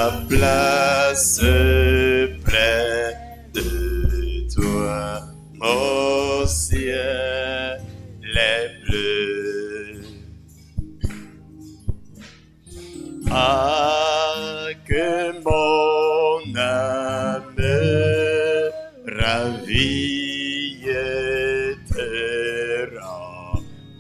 ma place près de toi, mon ciel est bleu. Ah, que mon âme ravie te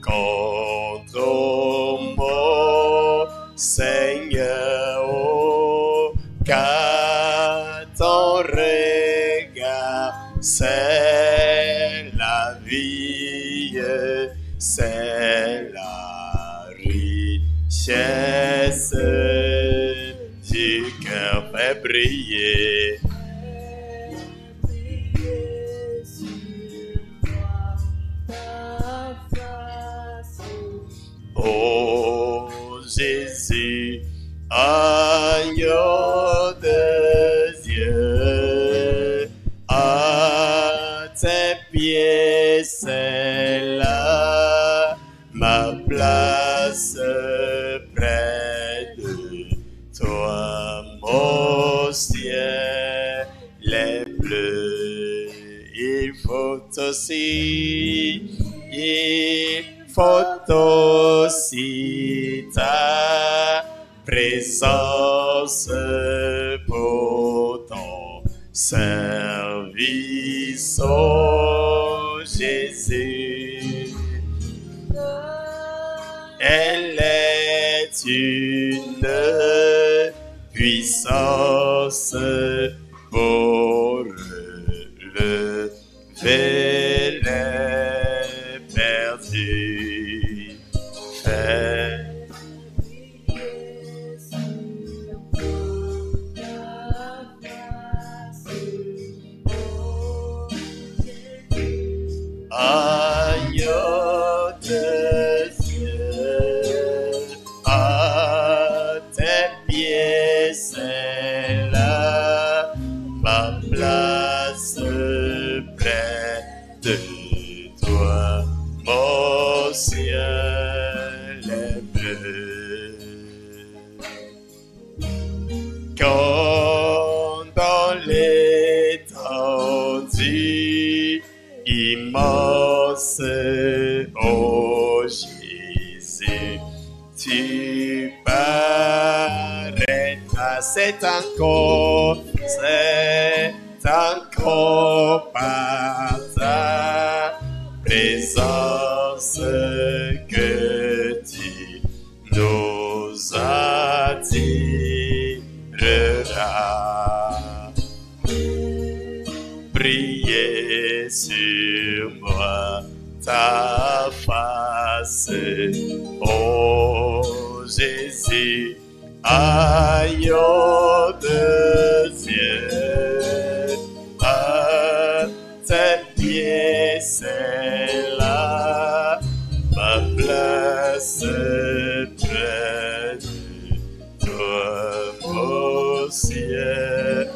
rencontre, oh, mon Seigneur, oh, car ton regard, c'est la vie, c'est la richesse du cœur fait briller. Oh Jésus, agneau de Dieu, à tes pieds c'est là ma place près de toi, mon ciel est bleu. Il faut aussi ta présence pour ton service, oh Jésus. Elle est une puissance pour relever les perdus. Agneau de Dieu, à tes pieds c'est là ma place près de toi, mon ciel est bleu. Quand dans l'étendue immense, oh Jésus, tu paraîtras, c'est encore par ta présence que tu nous attireras. Briller sur moi ta face, oh Jésus, agneau de Dieu, à tes pieds c'est là ma place près de toi, mon ciel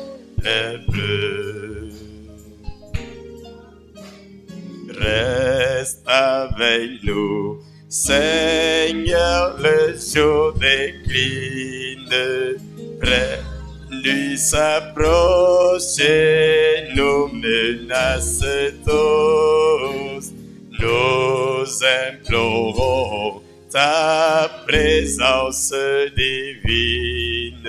est bleu. Reste avec nous, Seigneur, le jour décline, près lui s'approche et nous menace tous. Nous implorons ta présence divine.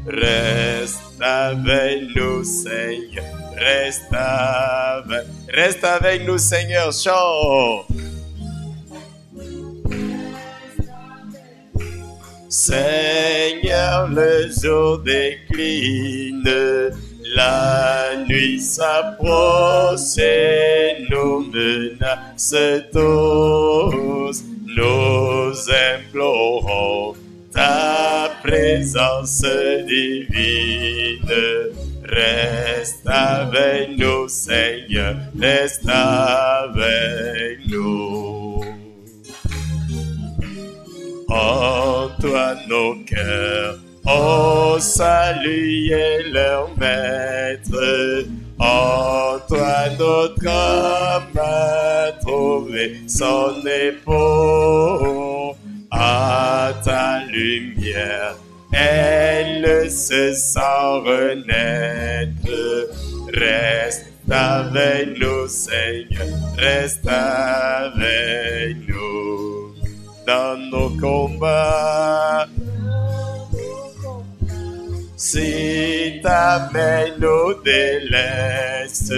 Reste avec nous, Seigneur. Reste avec nous, Seigneur. Chante. Seigneur, le jour décline, la nuit s'approche et nous menace tous. Nous implorons ta présence divine. Reste avec nous, Seigneur, reste avec nous. En toi nos cœurs, ô salut et leur maître. En toi notre âme a trouvé son époux. À ta lumière, elle le se sent renaître. Reste avec nous, Seigneur, reste avec nous dans nos combats. Si ta main nous délaisse,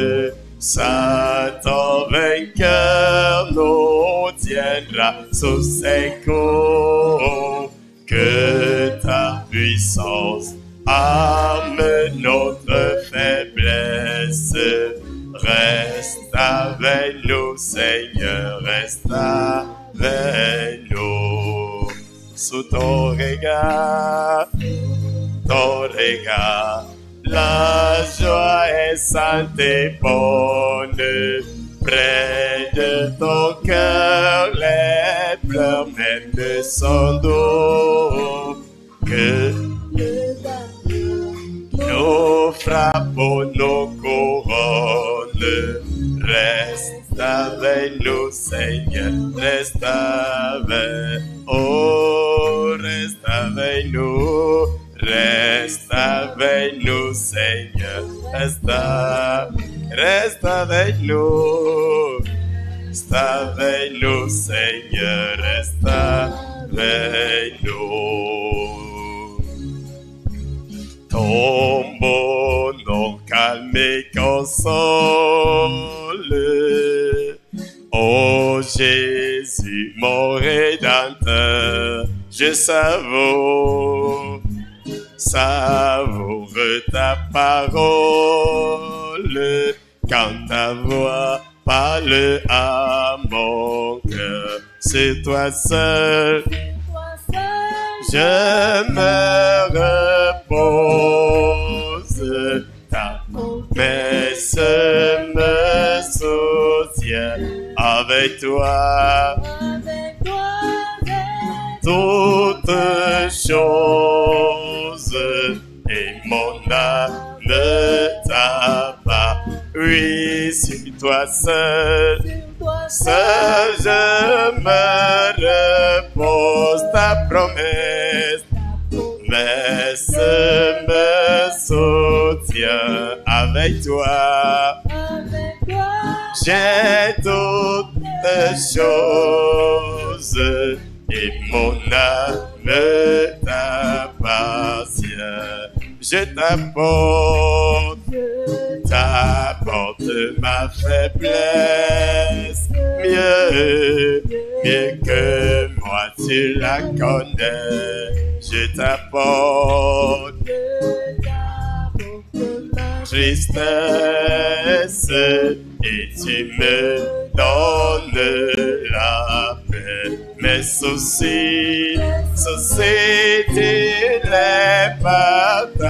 Satan vainqueur nous tiendra sous ses coups. Que ta puissance arme notre faiblesse. Reste avec nous, Seigneur, reste avec nous. Sous ton regard, la joie est sainte et bonne. Près de ton cœur, les pleurs même descendent. Que nous frappons nos couronnes. Reste avec nous, Seigneur, reste avec, oh, reste avec nous. Reste avec nous, Seigneur, reste avec nous. Reste avec nous, Seigneur, reste avec nous. Ton beau nom calme et console. Oh Jésus, mon Rédempteur, je savoure ta parole, quand ta voix parle à mon cœur. C'est toi seul, je me repose. Ta promesse me soutient. Avec toi, toutes choses, et mon âme t'abat. Oui, sur toi seul, je me repose. Ta promesse me soutient. Avec toi, j'ai toutes choses, et mon âme t'appartient. Je t'apporte ma faiblesse. Mieux que moi tu la connais. Je t'apporte tristesse et tu me donnes la paix. Mes soucis, tu les partages.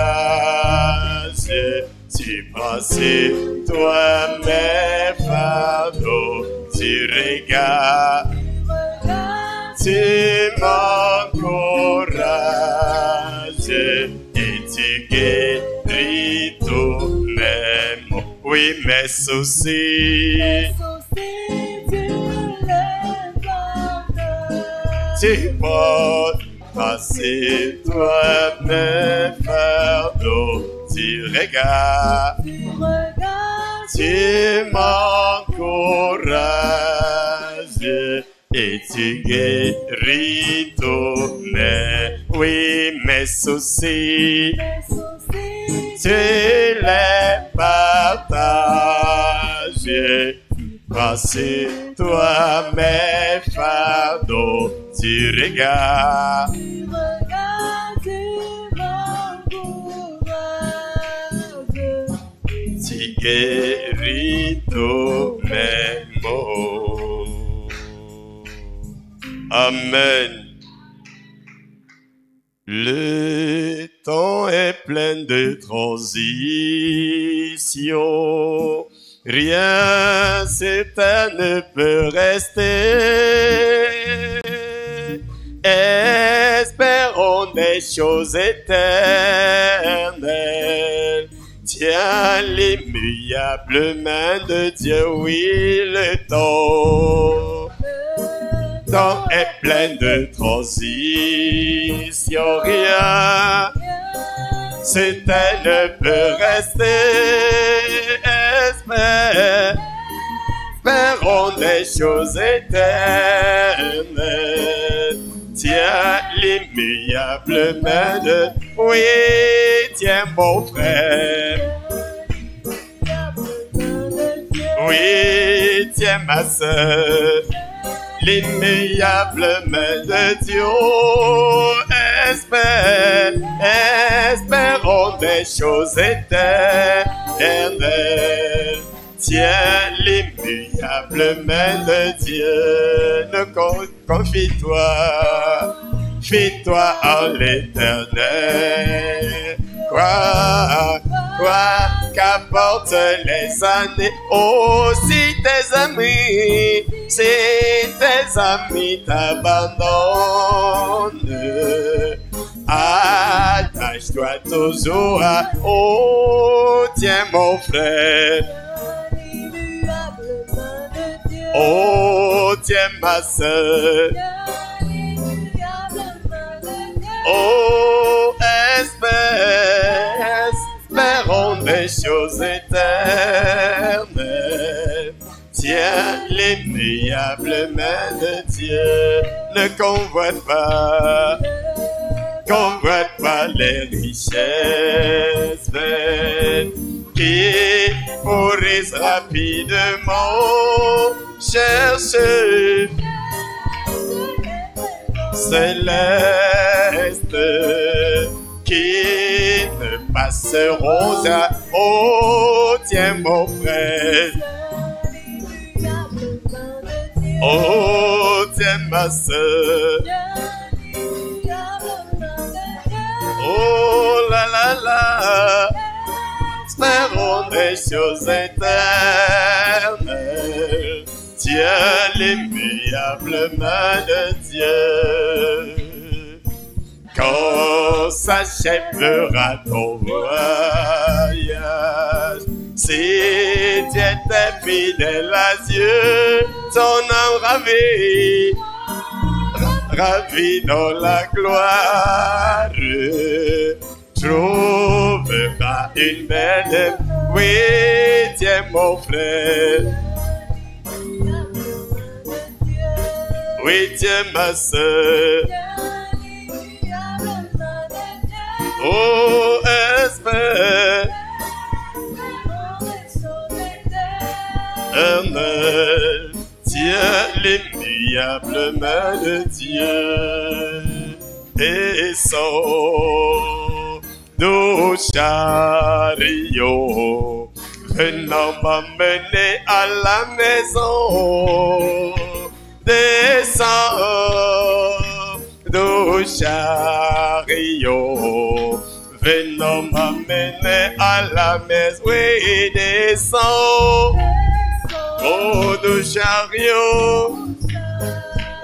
Tu prends sur toi mes fardeaux. Tu regardes, tu m'encourages et tu guéris tous mes maux. Oui, mes soucis, tu portes sur toi mes fardeaux. Tu regardes, tu m'encourages et tu guéris tous mes, oui, mes soucis, tu les partages. Prends sur toi mes fardeaux, tu regardes, tu guéris tous mes maux. Amen. Le temps est plein de transitions. Rien certain ne peut rester. Espérons des choses éternelles. Tiens l'immuable main de Dieu, oui, le temps est plein de transitions. Rien cette terre ne peut rester. Espérons des choses éternelles. Tiens l'immuable main de... Oui, tiens mon frère. Oui, tiens ma sœur. L'immuable main de Dieu. Espérons des choses éternelles. Tiens l'immuable main de Dieu. Ne confie-toi, fie-toi en l'éternel. Quoi qu'apportent les années, oh, si tes amis t'abandonnent, attache-toi toujours à, oh, tiens mon frère, oh, tiens ma sœur, oh, espérons des choses éternelles. Tiens l'immuable main de Dieu. Ne convoite pas les richesses vaines qui pourrissent rapidement. Cherche céleste qui ne passeront à... Oh, tiens mon frère. Oh, tiens ma sœur. Oh la la la. Espérons des choses éternelles. Tiens l'immuable main de Dieu. Quand s'achèvera ton voyage, si tu étais fidèle à Dieu, ton âme ravi dans la gloire, trouvera une belle... Oui, tiens mon frère. Oui, tiens ma sœur. Oh, espère. Tiens l'immuable main de Dieu et son doux chariot venant m'emmener à la maison. Descends, doux chariot venant m'emmener à la maison. Oui, descends. Oh, de chariot,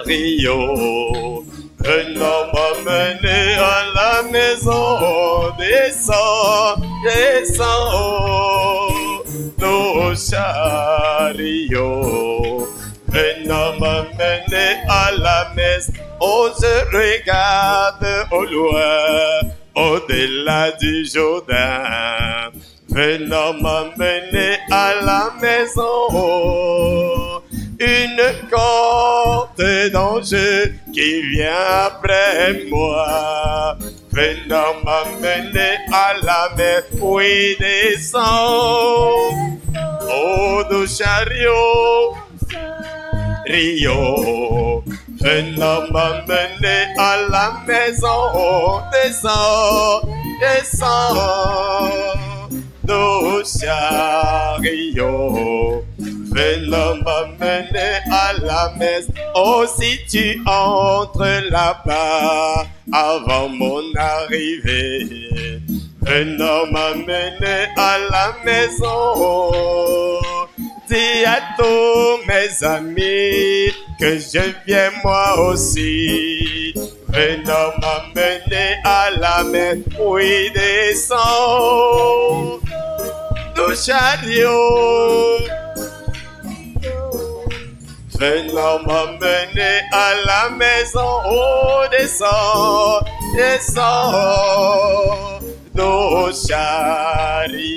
Rio, venant m'emmener à la maison. Descends, nos chariots, venant m'emmener à la messe. On se regarde au loin, au-delà du Jourdain, venant m'emmener à la maison. Une cohorte d'anges qui vient après moi, venant m'emmener à la mer. Oui, descends, oh, nos chariots, Rio, venant m'emmener à la maison. Descends, nos chariots, venant m'emmener à la messe. Oh, si tu entres là-bas avant mon arrivée, venant m'emmener à la maison. Dis à tous mes amis que je viens moi aussi, venant m'emmener à la messe. Oui, descends, nos chariots, venant m'emmener à la maison. Oh, descends, nos chariots.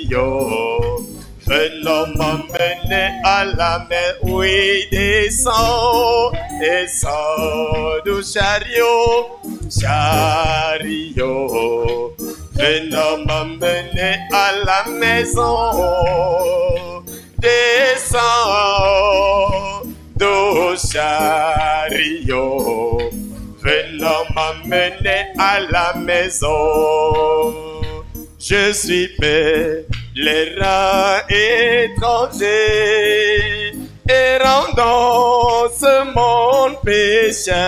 Venons m'emmener à la mer, oui, descends, descends nos chariots, chariots. Venons m'emmener à la maison, descends nos chariots. Venons m'emmener à la maison. Je suis pèlerin étranger, errant dans ce monde pécheur.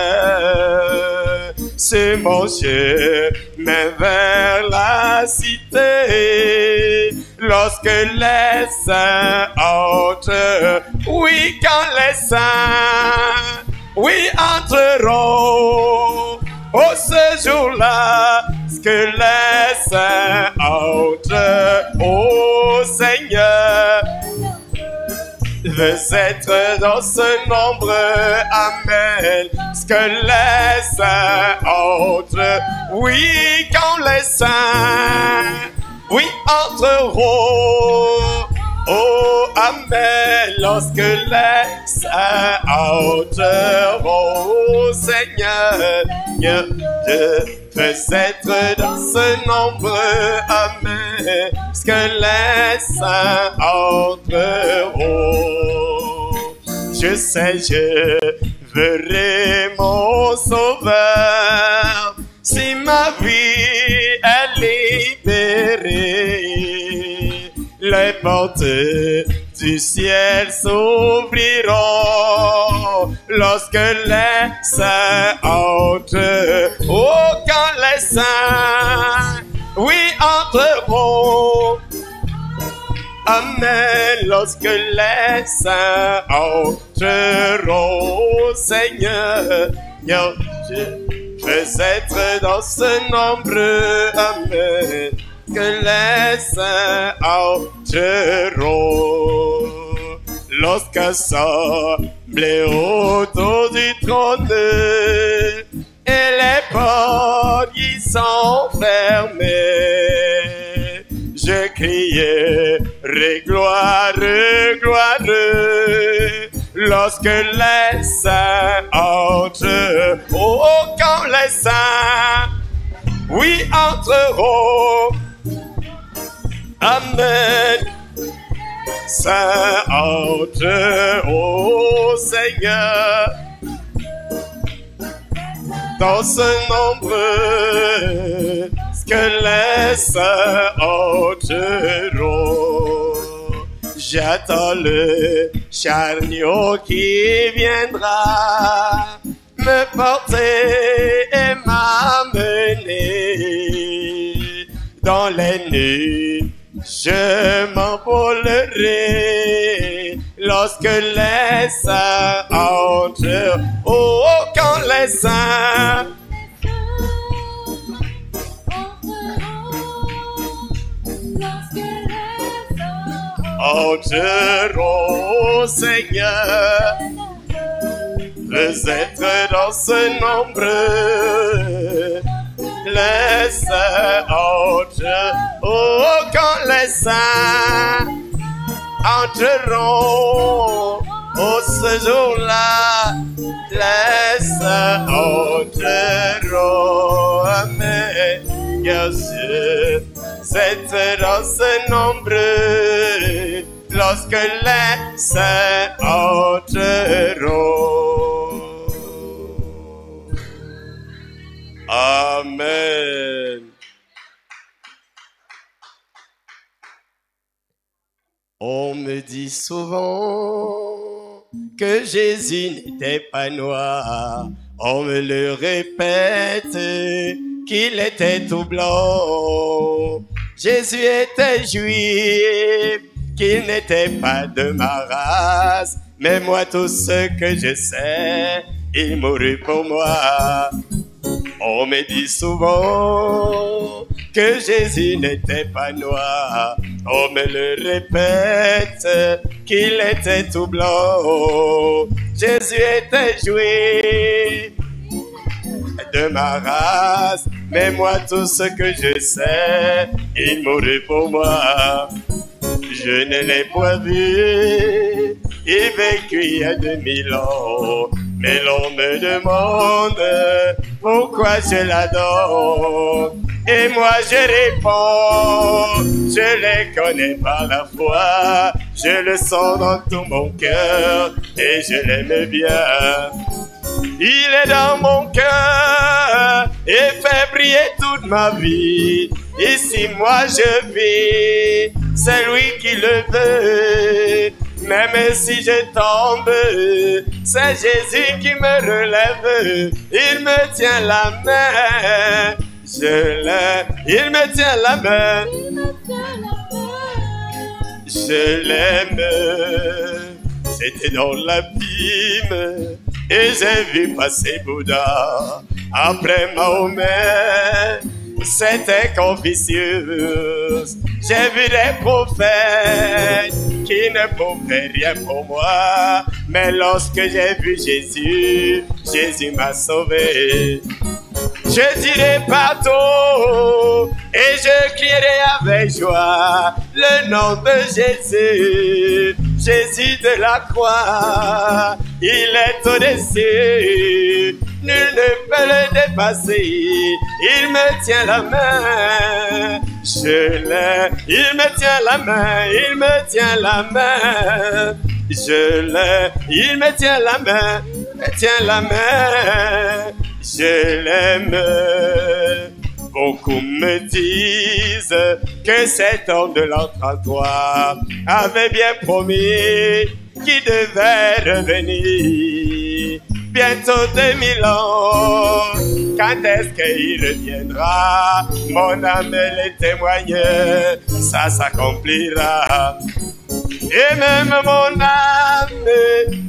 C'est mon chemin vers la cité. Lorsque les saints entrent, oui, quand les saints, oui, entreront. Oh, ce jour-là, que les saints entrent, ô Seigneur, veux être dans ce nombre, amen. Ce que les saints entrent, oui, quand les saints, oui, entreront, oh, amen. Lorsque les saints entreront, ô Seigneur, veux être dans ce nombre, amen, parce que les saints entreront. Je sais, je verrai mon sauveur, si ma vie est libérée, les portes du ciel s'ouvriront lorsque les saints entrent. Oh, quand les saints, oui, entreront. Amen. Lorsque les saints entreront, Seigneur, je veux être dans ce nombre. Amen. Que les saints entreront. Lorsqu'assemblés autour du trône et les portes y sont fermées, je crierai gloire, gloire. Lorsque les saints entrent, oh, quand les saints, oui, entreront. Amen. Saint entre, ô Seigneur, dans ce nombre, ce que les saints entreront. J'attends le chariot qui viendra me porter et m'amener dans les nuits. Je m'envolerai lorsque les saints entrent. Oh, quand les saints entreront, Seigneur, veux être dans ce nombre. Les saints entrent, oh, quand les saints entreront, oh, ce jour-là, les saints entreront, amen. Jésus, c'est dans ce nombre, lorsque les saints entreront. Amen. On me dit souvent que Jésus n'était pas noir. On me le répète qu'il était tout blanc. Jésus était juif, qu'il n'était pas de ma race. Mais moi, tout ce que je sais, il mourut pour moi. On me dit souvent que Jésus n'était pas noir. On me le répète qu'il était tout blanc. Jésus était juif de ma race. Mais moi, tout ce que je sais, il mourut pour moi. Je ne l'ai pas vu, il vécut il y a 2000 ans. Mais l'on me demande pourquoi je l'adore. Et moi je réponds, je les connais par la foi. Je le sens dans tout mon cœur et je l'aime bien. Il est dans mon cœur et fait briller toute ma vie. Et si moi je vis, c'est lui qui le veut. Même si je tombe, c'est Jésus qui me relève. Il me tient la main, je l'aime. Il me tient la main, je l'aime. J'étais dans l'abîme et j'ai vu passer Bouddha. Après Mahomet, c'était Confucius. J'ai vu des prophètes qui ne pouvaient rien pour moi. Mais lorsque j'ai vu Jésus, Jésus m'a sauvé. Je dirai partout et je crierai avec joie le nom de Jésus. Jésus de la croix, il est au-dessus. Nul ne peut le dépasser. Il me tient la main, je l'aime. Il me tient la main, il me tient la main, je l'aime. Il me tient la main, me tient la main, je l'aime. Beaucoup me disent que cet homme de l'an 33 avait bien promis qu'il devait revenir. Bientôt 2000 ans, quand est-ce qu'il reviendra? Mon âme le témoigne, ça s'accomplira. Et même mon âme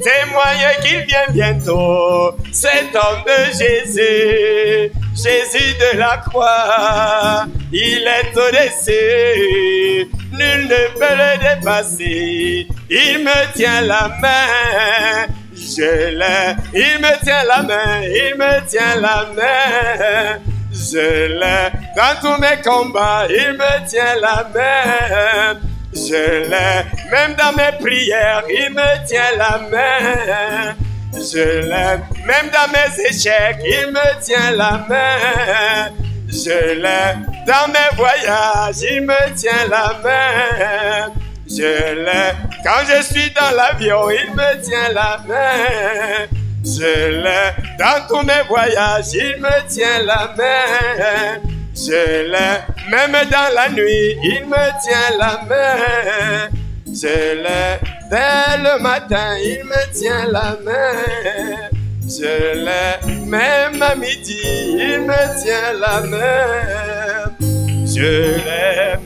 témoigne qu'il vient bientôt. Cet homme de Jésus, Jésus de la croix, il est au-dessus. Nul ne peut le dépasser. Il me tient la main, je l'aime. Il me tient la main, il me tient la main, je l'aime. Dans tous mes combats, il me tient la main, je l'aime. Même dans mes prières, il me tient la main, je l'aime. Même dans mes échecs, il me tient la main, je l'aime. Dans mes voyages, il me tient la main, je l'aime. Quand je suis dans l'avion, il me tient la main, je l'aime. Dans tous mes voyages, il me tient la main, je l'aime. Même dans la nuit, il me tient la main, je l'aime. Dès le matin, il me tient la main, je l'aime. Même à midi, il me tient la main, je l'aime.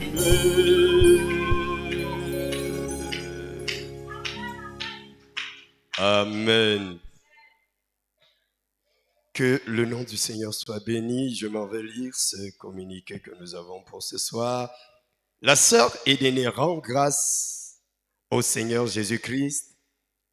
Amen. Que le nom du Seigneur soit béni. Je m'en vais lire ce communiqué que nous avons pour ce soir. La sœur Edénée rend grâce au Seigneur Jésus-Christ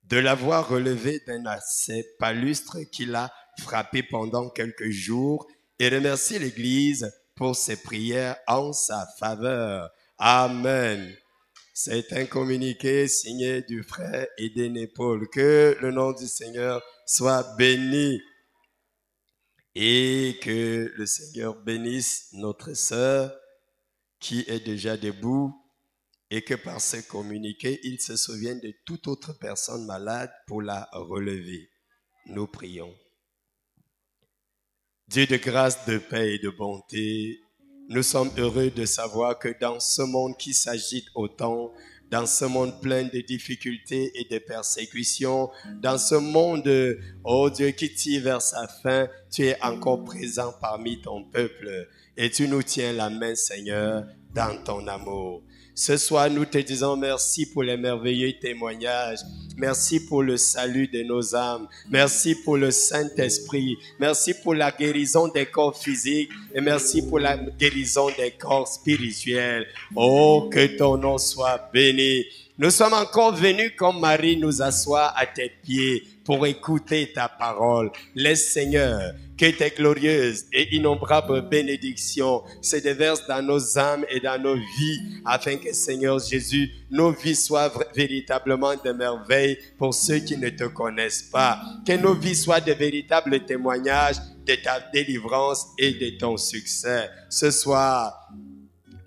de l'avoir relevé d'un accès palustre qui l'a frappé pendant quelques jours et remercie l'Église pour ses prières en sa faveur. Amen. C'est un communiqué signé du frère Edénée Paul. Que le nom du Seigneur soit béni. Et que le Seigneur bénisse notre sœur qui est déjà debout et que par ce communiqué, il se souvienne de toute autre personne malade pour la relever. Nous prions. Dieu de grâce, de paix et de bonté, nous sommes heureux de savoir que dans ce monde qui s'agite autant, dans ce monde plein de difficultés et de persécutions, dans ce monde, oh Dieu, qui tire vers sa fin, tu es encore présent parmi ton peuple et tu nous tiens la main, Seigneur, dans ton amour. Ce soir, nous te disons merci pour les merveilleux témoignages. Merci pour le salut de nos âmes. Merci pour le Saint-Esprit. Merci pour la guérison des corps physiques et merci pour la guérison des corps spirituels. Oh, que ton nom soit béni. Nous sommes encore venus comme Marie nous asseoir à tes pieds pour écouter ta parole. Laisse, Seigneur, que tes glorieuses et innombrables bénédictions se déversent dans nos âmes et dans nos vies, afin que, Seigneur Jésus, nos vies soient véritablement de merveilles pour ceux qui ne te connaissent pas. Que nos vies soient de véritables témoignages de ta délivrance et de ton succès. Ce soir,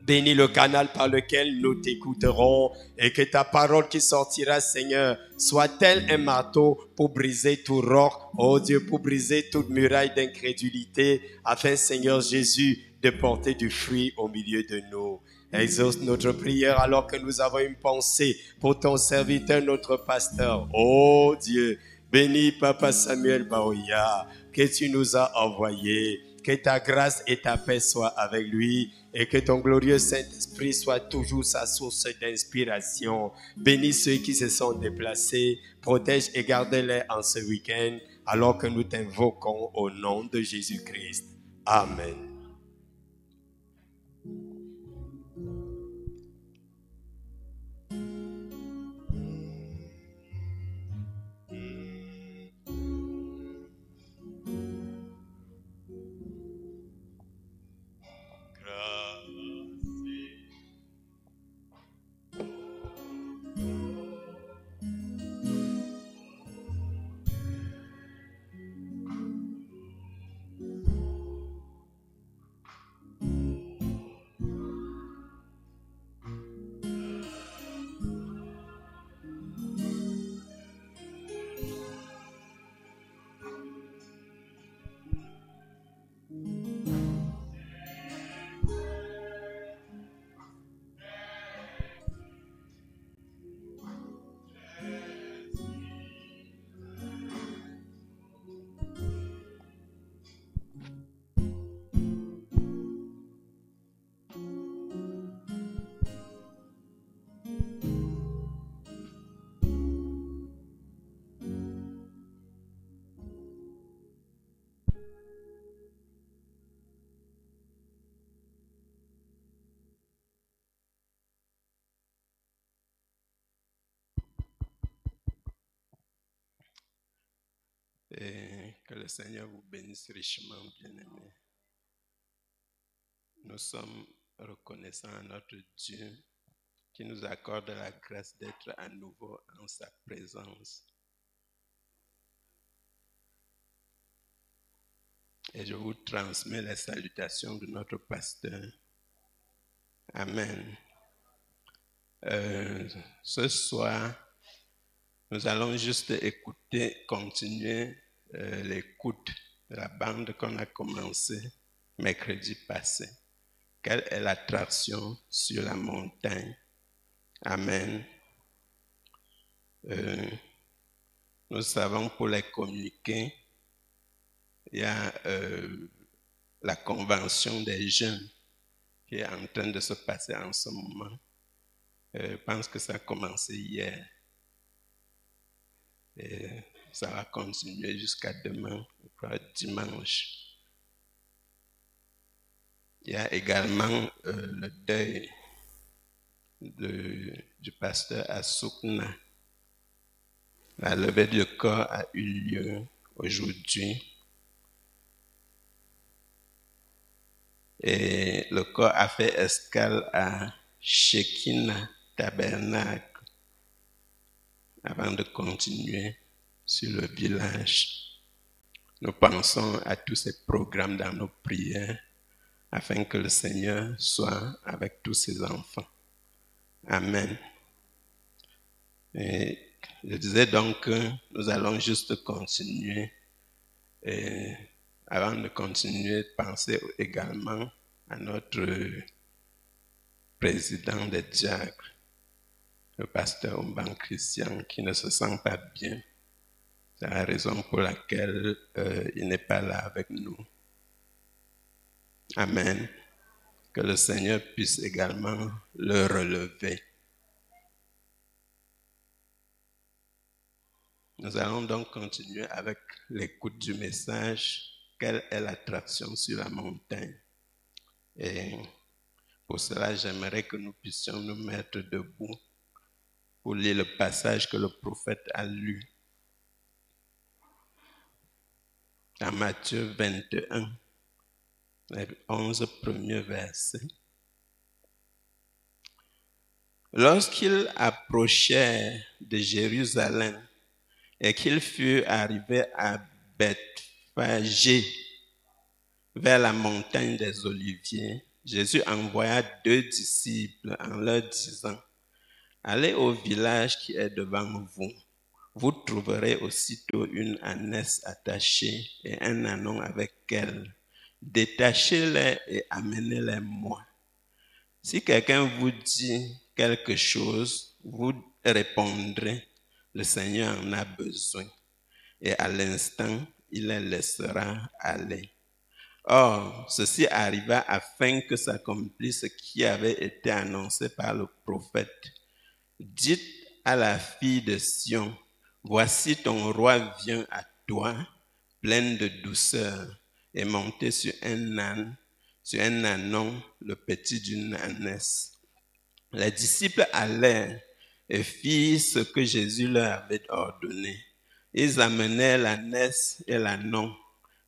bénis le canal par lequel nous t'écouterons et que ta parole qui sortira, Seigneur, soit tel un marteau pour briser tout roc, oh Dieu, pour briser toute muraille d'incrédulité, afin, Seigneur Jésus, de porter du fruit au milieu de nous. Exauce notre prière alors que nous avons une pensée pour ton serviteur, notre pasteur. Oh Dieu, bénis Papa Samuel Baoya, que tu nous as envoyé. Que ta grâce et ta paix soient avec lui et que ton glorieux Saint-Esprit soit toujours sa source d'inspiration. Bénis ceux qui se sont déplacés, protège et garde-les en ce week-end alors que nous t'invoquons au nom de Jésus-Christ. Amen. Et que le Seigneur vous bénisse richement, bien-aimés. Nous sommes reconnaissants à notre Dieu qui nous accorde la grâce d'être à nouveau en sa présence. Et je vous transmets les salutations de notre pasteur. Amen. Ce soir, nous allons juste continuer l'écoute de la bande qu'on a commencé mercredi passé. Quelle est l'attraction sur la montagne? Amen. Nous savons pour les communiquer, il y a la convention des jeunes qui est en train de se passer en ce moment. Je pense que ça a commencé hier. Et ça va continuer jusqu'à demain, dimanche. Il y a également le deuil du pasteur à Soukna. La levée du corps a eu lieu aujourd'hui. Et le corps a fait escale à Shekinah Tabernacle avant de continuer sur le village. Nous pensons à tous ces programmes dans nos prières afin que le Seigneur soit avec tous ses enfants. Amen. Et je disais donc que nous allons juste continuer. Et avant de continuer, pensez également à notre président des diacres, le pasteur Omban Christian, qui ne se sent pas bien. C'est la raison pour laquelle il n'est pas là avec nous. Amen. Que le Seigneur puisse également le relever. Nous allons donc continuer avec l'écoute du message. Quelle est l'attraction sur la montagne? Et pour cela, j'aimerais que nous puissions nous mettre debout pour lire le passage que le prophète a lu. Dans Matthieu 21, les 11 premiers versets. Lorsqu'il approchait de Jérusalem et qu'il fut arrivé à Bethphagée, vers la montagne des Oliviers, Jésus envoya 2 disciples en leur disant, « Allez au village qui est devant vous. Vous trouverez aussitôt une ânesse attachée et un ânon avec elle. Détachez-les et amenez-les-moi. Si quelqu'un vous dit quelque chose, vous répondrez, le Seigneur en a besoin. Et à l'instant, il les laissera aller. » Or, ceci arriva afin que s'accomplisse ce qui avait été annoncé par le prophète. Dites à la fille de Sion, voici ton roi vient à toi, pleine de douceur, et monté sur un âne, sur un ânon, le petit d'une ânesse. Les disciples allèrent et firent ce que Jésus leur avait ordonné. Ils amenèrent l'ânesse et l'ânon,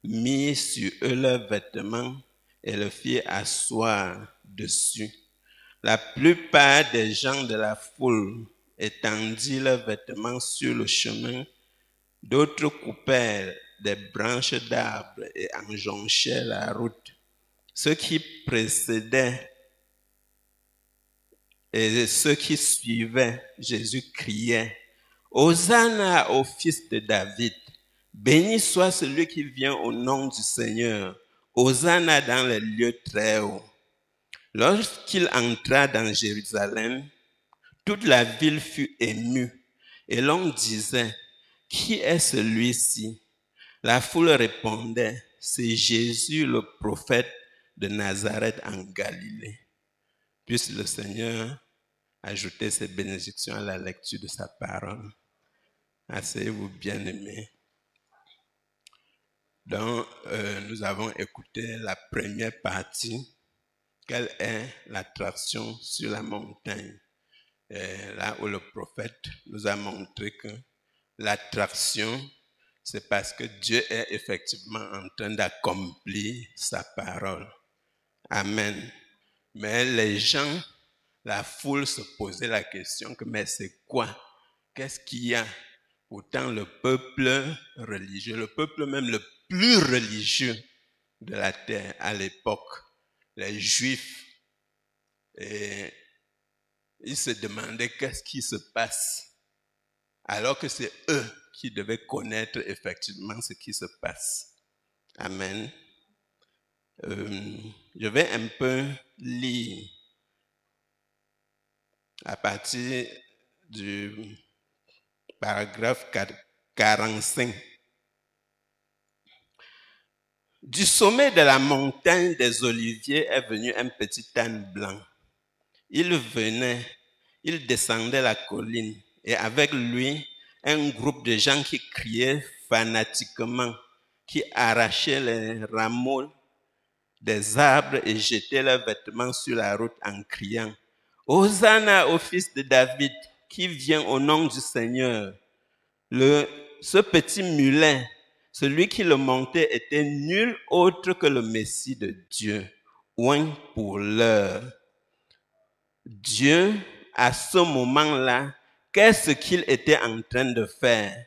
mirent sur eux leurs vêtements et le firent asseoir dessus. La plupart des gens de la foule étendirent leurs vêtements sur le chemin, d'autres coupèrent des branches d'arbres et enjonchèrent la route. Ceux qui précédaient et ceux qui suivaient Jésus criaient, « Hosanna au fils de David! Béni soit celui qui vient au nom du Seigneur! Hosanna dans les lieux très hauts! » Lorsqu'il entra dans Jérusalem, toute la ville fut émue, et l'on disait, « Qui est celui-ci » La foule répondait, « C'est Jésus le prophète de Nazareth en Galilée. » Puisse le Seigneur ajouter ses bénédictions à la lecture de sa parole. Asseyez-vous, bien-aimés. Donc, nous avons écouté la première partie. Quelle est l'attraction sur la montagne? Là où le prophète nous a montré que l'attraction, c'est parce que Dieu est effectivement en train d'accomplir sa parole. Amen. Mais les gens, la foule se posait la question que mais c'est quoi? Qu'est-ce qu'il y a? Pourtant le peuple religieux, le peuple même le plus religieux de la terre à l'époque, les Juifs, et ils se demandaient qu'est-ce qui se passe, alors que c'est eux qui devaient connaître effectivement ce qui se passe. Amen. Je vais un peu lire à partir du paragraphe 45. Du sommet de la montagne des Oliviers est venu un petit âne blanc. Il descendait la colline et avec lui un groupe de gens qui criaient fanatiquement, qui arrachaient les rameaux des arbres et jetaient leurs vêtements sur la route en criant « Hosanna au fils de David qui vient au nom du Seigneur ». Ce petit mulet, celui qui le montait, était nul autre que le Messie de Dieu, oint pour l'heure. Dieu, à ce moment-là, qu'est-ce qu'il était en train de faire?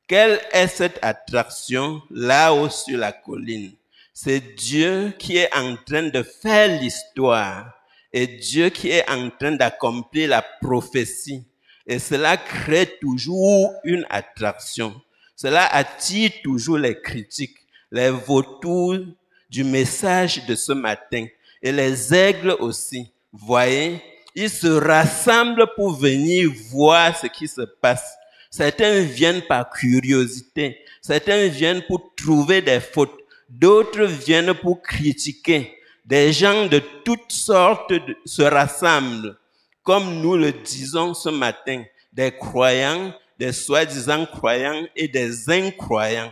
Quelle est cette attraction là-haut sur la colline? C'est Dieu qui est en train de faire l'histoire et Dieu qui est en train d'accomplir la prophétie. Et cela crée toujours une attraction. Cela attire toujours les critiques, les vautours du message de ce matin et les aigles aussi. Voyez, ils se rassemblent pour venir voir ce qui se passe. Certains viennent par curiosité, certains viennent pour trouver des fautes, d'autres viennent pour critiquer. Des gens de toutes sortes se rassemblent. Comme nous le disons ce matin, des croyants, des soi-disant croyants et des incroyants.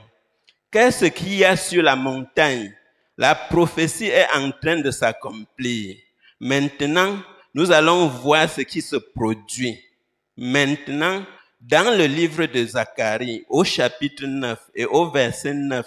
Qu'est-ce qu'il y a sur la montagne? La prophétie est en train de s'accomplir. Maintenant, nous allons voir ce qui se produit. Maintenant, dans le livre de Zacharie, au chapitre 9 et au verset 9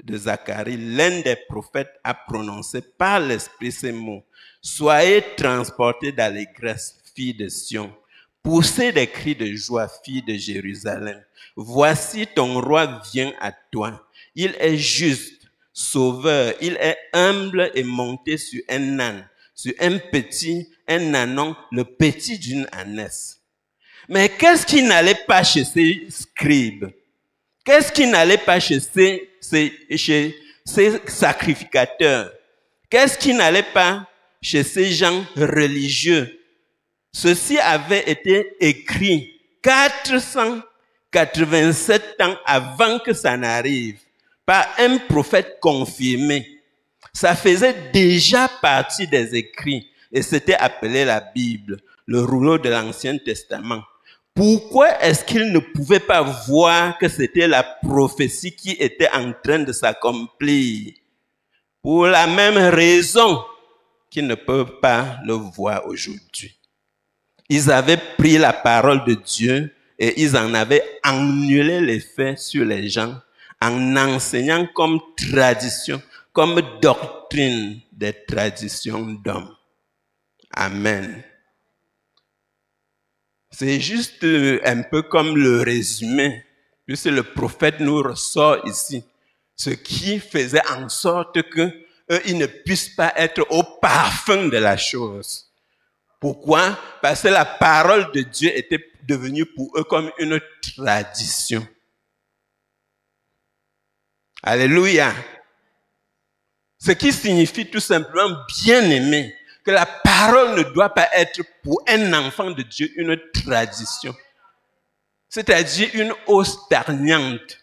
de Zacharie, l'un des prophètes a prononcé par l'Esprit ces mots. « Soyez transportés d'allégresse, filles de Sion. Poussez des cris de joie, filles de Jérusalem. Voici ton roi vient à toi. Il est juste, sauveur. Il est humble et monté sur un âne, sur un ânon, le petit d'une ânesse. » Mais qu'est-ce qui n'allait pas chez ces scribes? Qu'est-ce qui n'allait pas chez ces sacrificateurs? Qu'est-ce qui n'allait pas chez ces gens religieux? Ceci avait été écrit 487 ans avant que ça n'arrive par un prophète confirmé. Ça faisait déjà partie des écrits et c'était appelé la Bible, le rouleau de l'Ancien Testament. Pourquoi est-ce qu'ils ne pouvaient pas voir que c'était la prophétie qui était en train de s'accomplir? Pour la même raison qu'ils ne peuvent pas le voir aujourd'hui. Ils avaient pris la parole de Dieu et ils en avaient annulé l'effet sur les gens en enseignant comme tradition, comme doctrine des traditions d'hommes. Amen. C'est juste un peu comme le résumé, puisque le prophète nous ressort ici, ce qui faisait en sorte que ils ne puissent pas être au parfum de la chose. Pourquoi? Parce que la parole de Dieu était devenue pour eux comme une tradition. Alléluia. Ce qui signifie tout simplement, bien-aimé, que la parole ne doit pas être pour un enfant de Dieu une tradition. C'est-à-dire une eau stagnante.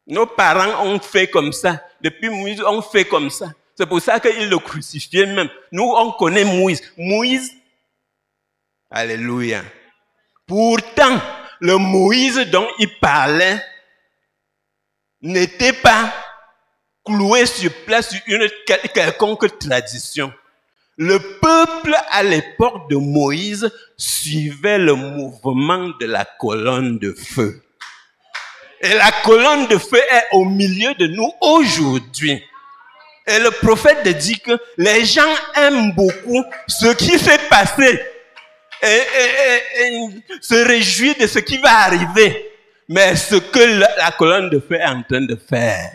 Nos parents ont fait comme ça. Depuis Moïse, on fait comme ça. C'est pour ça qu'ils le crucifiaient même. Nous, on connaît Moïse. Moïse, alléluia. Pourtant, le Moïse dont il parlait n'était pas cloué sur place sur une quelconque tradition. Le peuple à l'époque de Moïse suivait le mouvement de la colonne de feu. Et la colonne de feu est au milieu de nous aujourd'hui. Et le prophète dit que les gens aiment beaucoup ce qui s'est passé et se réjouir de ce qui va arriver. Mais ce que la colonne de feu est en train de faire.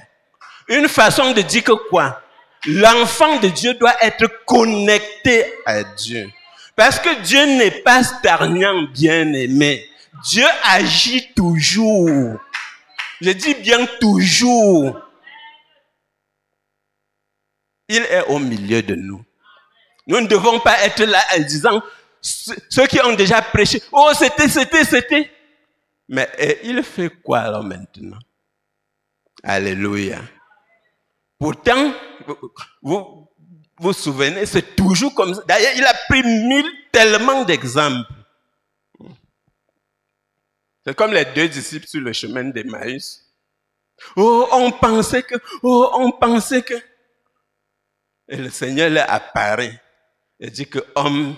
Une façon de dire que quoi? L'enfant de Dieu doit être connecté à Dieu. Parce que Dieu n'est pas stagnant, bien-aimé. Dieu agit toujours. Je dis bien toujours. Il est au milieu de nous. Nous ne devons pas être là en disant, ceux qui ont déjà prêché, oh c'était. Mais il fait quoi alors maintenant? Alléluia. Pourtant, vous vous souvenez, c'est toujours comme ça. D'ailleurs, il a pris tellement d'exemples. C'est comme les deux disciples sur le chemin d'Emmaüs. Oh, on pensait que. Et le Seigneur leur apparaît et dit que homme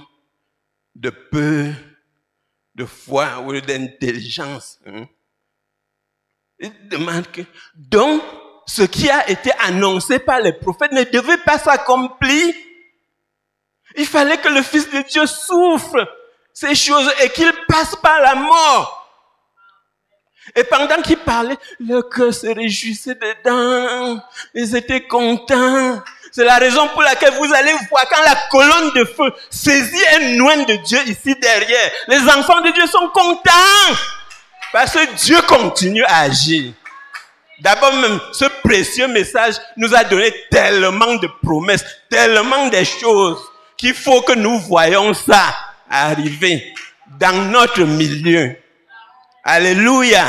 de peu de foi ou d'intelligence. Il demande que. Donc, ce qui a été annoncé par les prophètes ne devait pas s'accomplir. Il fallait que le Fils de Dieu souffre ces choses et qu'il passe par la mort. Et pendant qu'il parlait, le cœur se réjouissait dedans. Ils étaient contents. C'est la raison pour laquelle vous allez voir quand la colonne de feu saisit un oint de Dieu ici derrière. Les enfants de Dieu sont contents. Parce que Dieu continue à agir. D'abord même, ce précieux message nous a donné tellement de promesses, tellement de choses qu'il faut que nous voyions ça arriver dans notre milieu. Alléluia.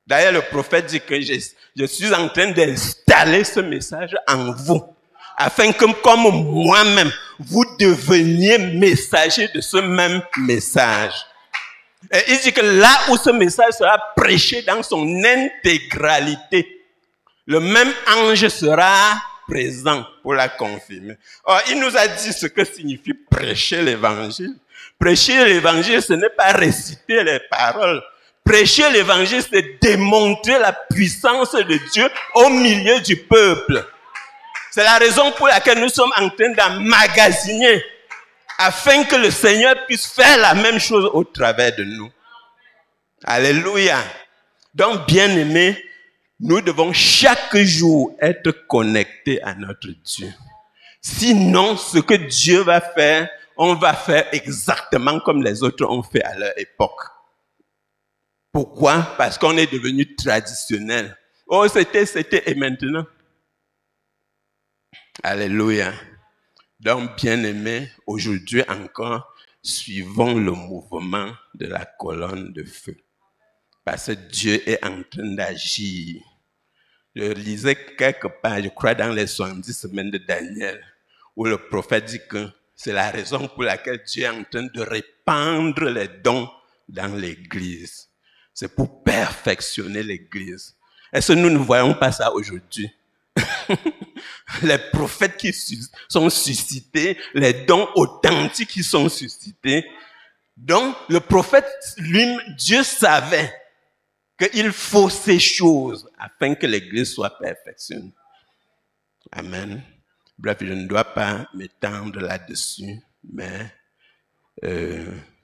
D'ailleurs, le prophète dit que je suis en train d'installer ce message en vous, afin que comme moi-même, vous deveniez messager de ce même message. Et il dit que là où ce message sera prêché dans son intégralité, le même ange sera présent pour la confirmer. Or, il nous a dit ce que signifie prêcher l'évangile. Prêcher l'évangile, ce n'est pas réciter les paroles. Prêcher l'évangile, c'est démontrer la puissance de Dieu au milieu du peuple. C'est la raison pour laquelle nous sommes en train d'emmagasiner afin que le Seigneur puisse faire la même chose au travers de nous. Alléluia. Donc, bien-aimés, nous devons chaque jour être connectés à notre Dieu. Sinon, ce que Dieu va faire, on va faire exactement comme les autres ont fait à leur époque. Pourquoi? Parce qu'on est devenu traditionnel. Oh, c'était et maintenant. Alléluia. Donc, bien-aimés, aujourd'hui encore, suivons le mouvement de la colonne de feu. Parce que Dieu est en train d'agir. Je lisais quelque part, je crois dans les 70 semaines de Daniel, où le prophète dit que c'est la raison pour laquelle Dieu est en train de répandre les dons dans l'Église. C'est pour perfectionner l'Église. Est-ce que nous ne voyons pas ça aujourd'hui? Les prophètes qui sont suscités, les dons authentiques qui sont suscités. Donc, le prophète, lui, Dieu savait qu'il faut ces choses afin que l'Église soit perfectionnée. Amen. Bref, je ne dois pas m'étendre là-dessus, mais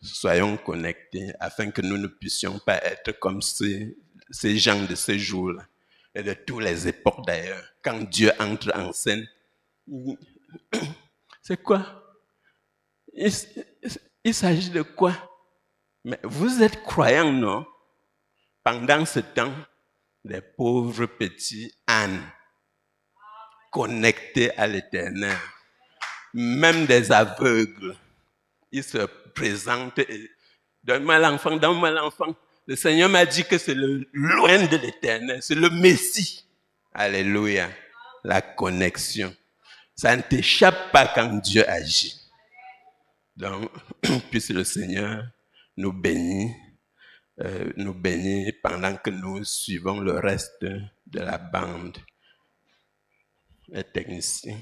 soyons connectés afin que nous ne puissions pas être comme ces gens de ces jours-là et de toutes les époques d'ailleurs. Quand Dieu entre en scène, c'est quoi? Il s'agit de quoi? Mais vous êtes croyants, non? Pendant ce temps, les pauvres petits ânes connectés à l'Éternel, même des aveugles, ils se présentent et donne-moi l'enfant, donne-moi l'enfant. Le Seigneur m'a dit que c'est le loin de l'Éternel, c'est le Messie. Alléluia. La connexion. Ça ne t'échappe pas quand Dieu agit. Donc, puisse le Seigneur nous bénir pendant que nous suivons le reste de la bande. Les techniciens.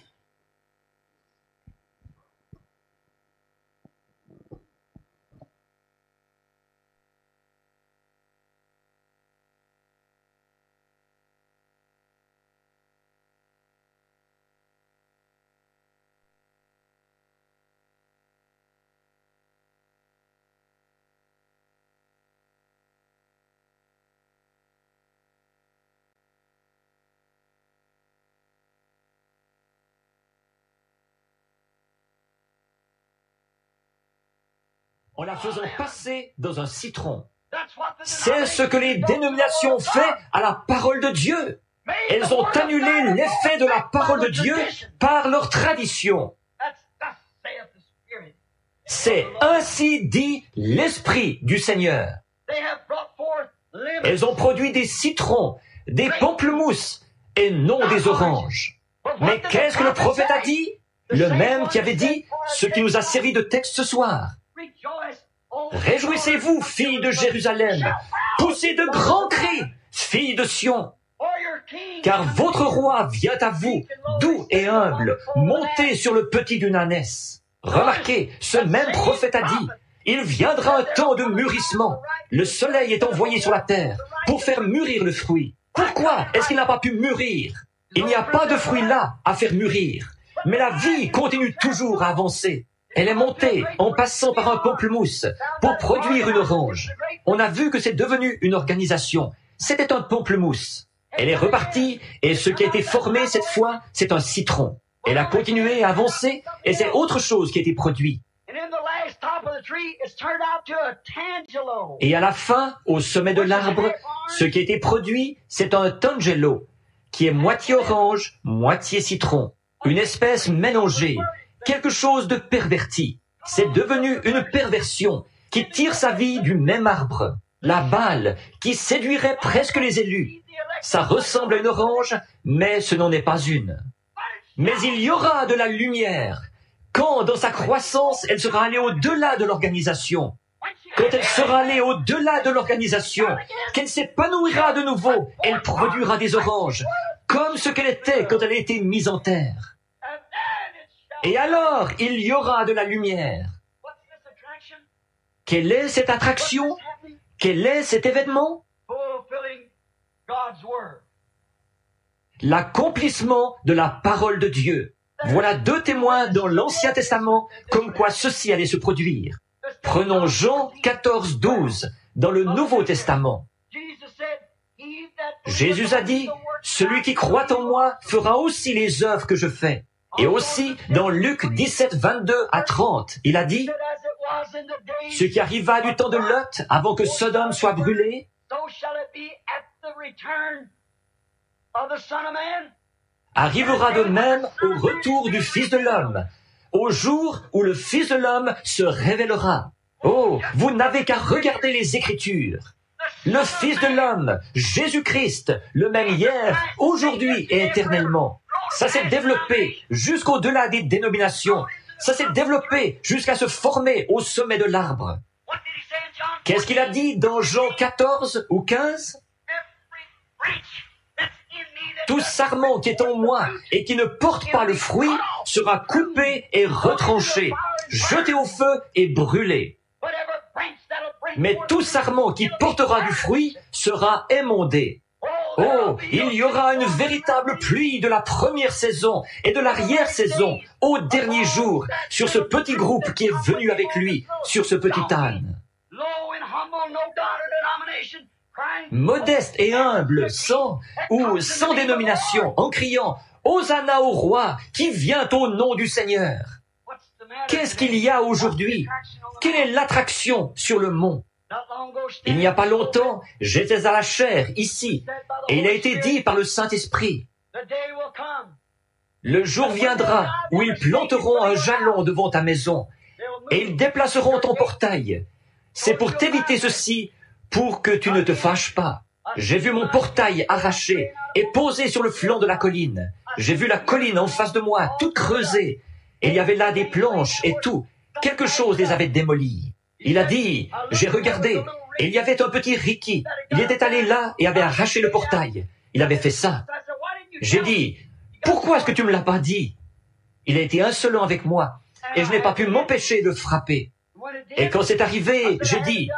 En la faisant passer dans un citron. C'est ce que les dénominations ont fait à la parole de Dieu. Elles ont annulé l'effet de la parole de Dieu par leur tradition. C'est ainsi dit l'Esprit du Seigneur. Elles ont produit des citrons, des pamplemousses et non des oranges. Mais qu'est-ce que le prophète a dit? Le même qui avait dit ce qui nous a servi de texte ce soir. Réjouissez-vous, filles de Jérusalem, poussez de grands cris, filles de Sion, car votre roi vient à vous, doux et humble, monté sur le petit d'une ânesse. Remarquez, ce même prophète a dit, il viendra un temps de mûrissement. Le soleil est envoyé sur la terre pour faire mûrir le fruit. Pourquoi est-ce qu'il n'a pas pu mûrir? Il n'y a pas de fruit là à faire mûrir, mais la vie continue toujours à avancer. Elle est montée en passant par un pamplemousse pour produire une orange. On a vu que c'est devenu une organisation. C'était un pamplemousse. Elle est repartie et ce qui a été formé cette fois, c'est un citron. Elle a continué à avancer et c'est autre chose qui a été produit. Et à la fin, au sommet de l'arbre, ce qui a été produit, c'est un tangelo, qui est moitié orange, moitié citron. Une espèce mélangée. Quelque chose de perverti. C'est devenu une perversion qui tire sa vie du même arbre. La balle qui séduirait presque les élus. Ça ressemble à une orange, mais ce n'en est pas une. Mais il y aura de la lumière quand, dans sa croissance, elle sera allée au-delà de l'organisation. Quand elle sera allée au-delà de l'organisation, qu'elle s'épanouira de nouveau, elle produira des oranges. comme ce qu'elle était quand elle a été mise en terre. Et alors, il y aura de la lumière. Quelle est cette attraction? Quel est cet événement? L'accomplissement de la parole de Dieu. Voilà deux témoins dans l'Ancien Testament comme quoi ceci allait se produire. Prenons Jean 14, 12 dans le Nouveau Testament. Jésus a dit, « Celui qui croit en moi fera aussi les œuvres que je fais. » Et aussi, dans Luc 17, 22 à 30, il a dit, « Ce qui arriva du temps de Lot, avant que Sodome soit brûlée, arrivera de même au retour du Fils de l'homme, au jour où le Fils de l'homme se révélera. Oh, vous n'avez qu'à regarder les Écritures. Le Fils de l'homme, Jésus-Christ, le même hier, aujourd'hui et éternellement. Ça s'est développé jusqu'au-delà des dénominations. Ça s'est développé jusqu'à se former au sommet de l'arbre. Qu'est-ce qu'il a dit dans Jean 14 ou 15? Tout sarment qui est en moi et qui ne porte pas le fruit sera coupé et retranché, jeté au feu et brûlé. Mais tout sarment qui portera du fruit sera émondé. Oh, il y aura une véritable pluie de la première saison et de l'arrière-saison au dernier jour sur ce petit groupe qui est venu avec lui, sur ce petit âne. Modeste et humble, sans dénomination, en criant « Hosanna au roi qui vient au nom du Seigneur ». Qu'est-ce qu'il y a aujourd'hui? Quelle est l'attraction sur le mont? Il n'y a pas longtemps, j'étais à la chaire, ici, et il a été dit par le Saint-Esprit, le jour viendra où ils planteront un jalon devant ta maison, et ils déplaceront ton portail. C'est pour t'éviter ceci, pour que tu ne te fâches pas. J'ai vu mon portail arraché et posé sur le flanc de la colline. J'ai vu la colline en face de moi, toute creusée, et il y avait là des planches et tout. Quelque chose les avait démolies. Il a dit, j'ai regardé, et il y avait un petit Ricky. Il était allé là et avait arraché le portail. Il avait fait ça. J'ai dit, pourquoi est-ce que tu me l'as pas dit? Il a été insolent avec moi, et je n'ai pas pu m'empêcher de frapper. Et quand c'est arrivé, j'ai dit,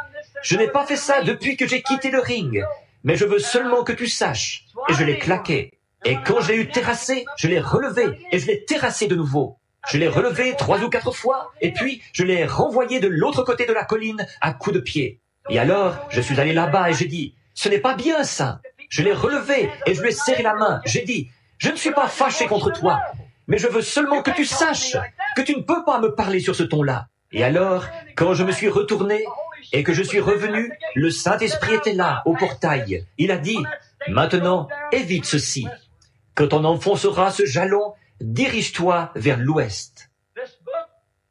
je n'ai pas fait ça depuis que j'ai quitté le ring, mais je veux seulement que tu saches. Et je l'ai claqué. Et quand je l'ai eu terrassé, je l'ai relevé, et je l'ai terrassé de nouveau. Je l'ai relevé 3 ou 4 fois, et puis je l'ai renvoyé de l'autre côté de la colline à coups de pied. Et alors, je suis allé là-bas et j'ai dit, ce n'est pas bien ça. Je l'ai relevé et je lui ai serré la main. J'ai dit, je ne suis pas fâché contre toi, mais je veux seulement que tu saches que tu ne peux pas me parler sur ce ton-là. Et alors, quand je me suis retourné et que je suis revenu, le Saint-Esprit était là, au portail. Il a dit, maintenant, évite ceci. Quand on enfoncera ce jalon, dirige-toi vers l'ouest.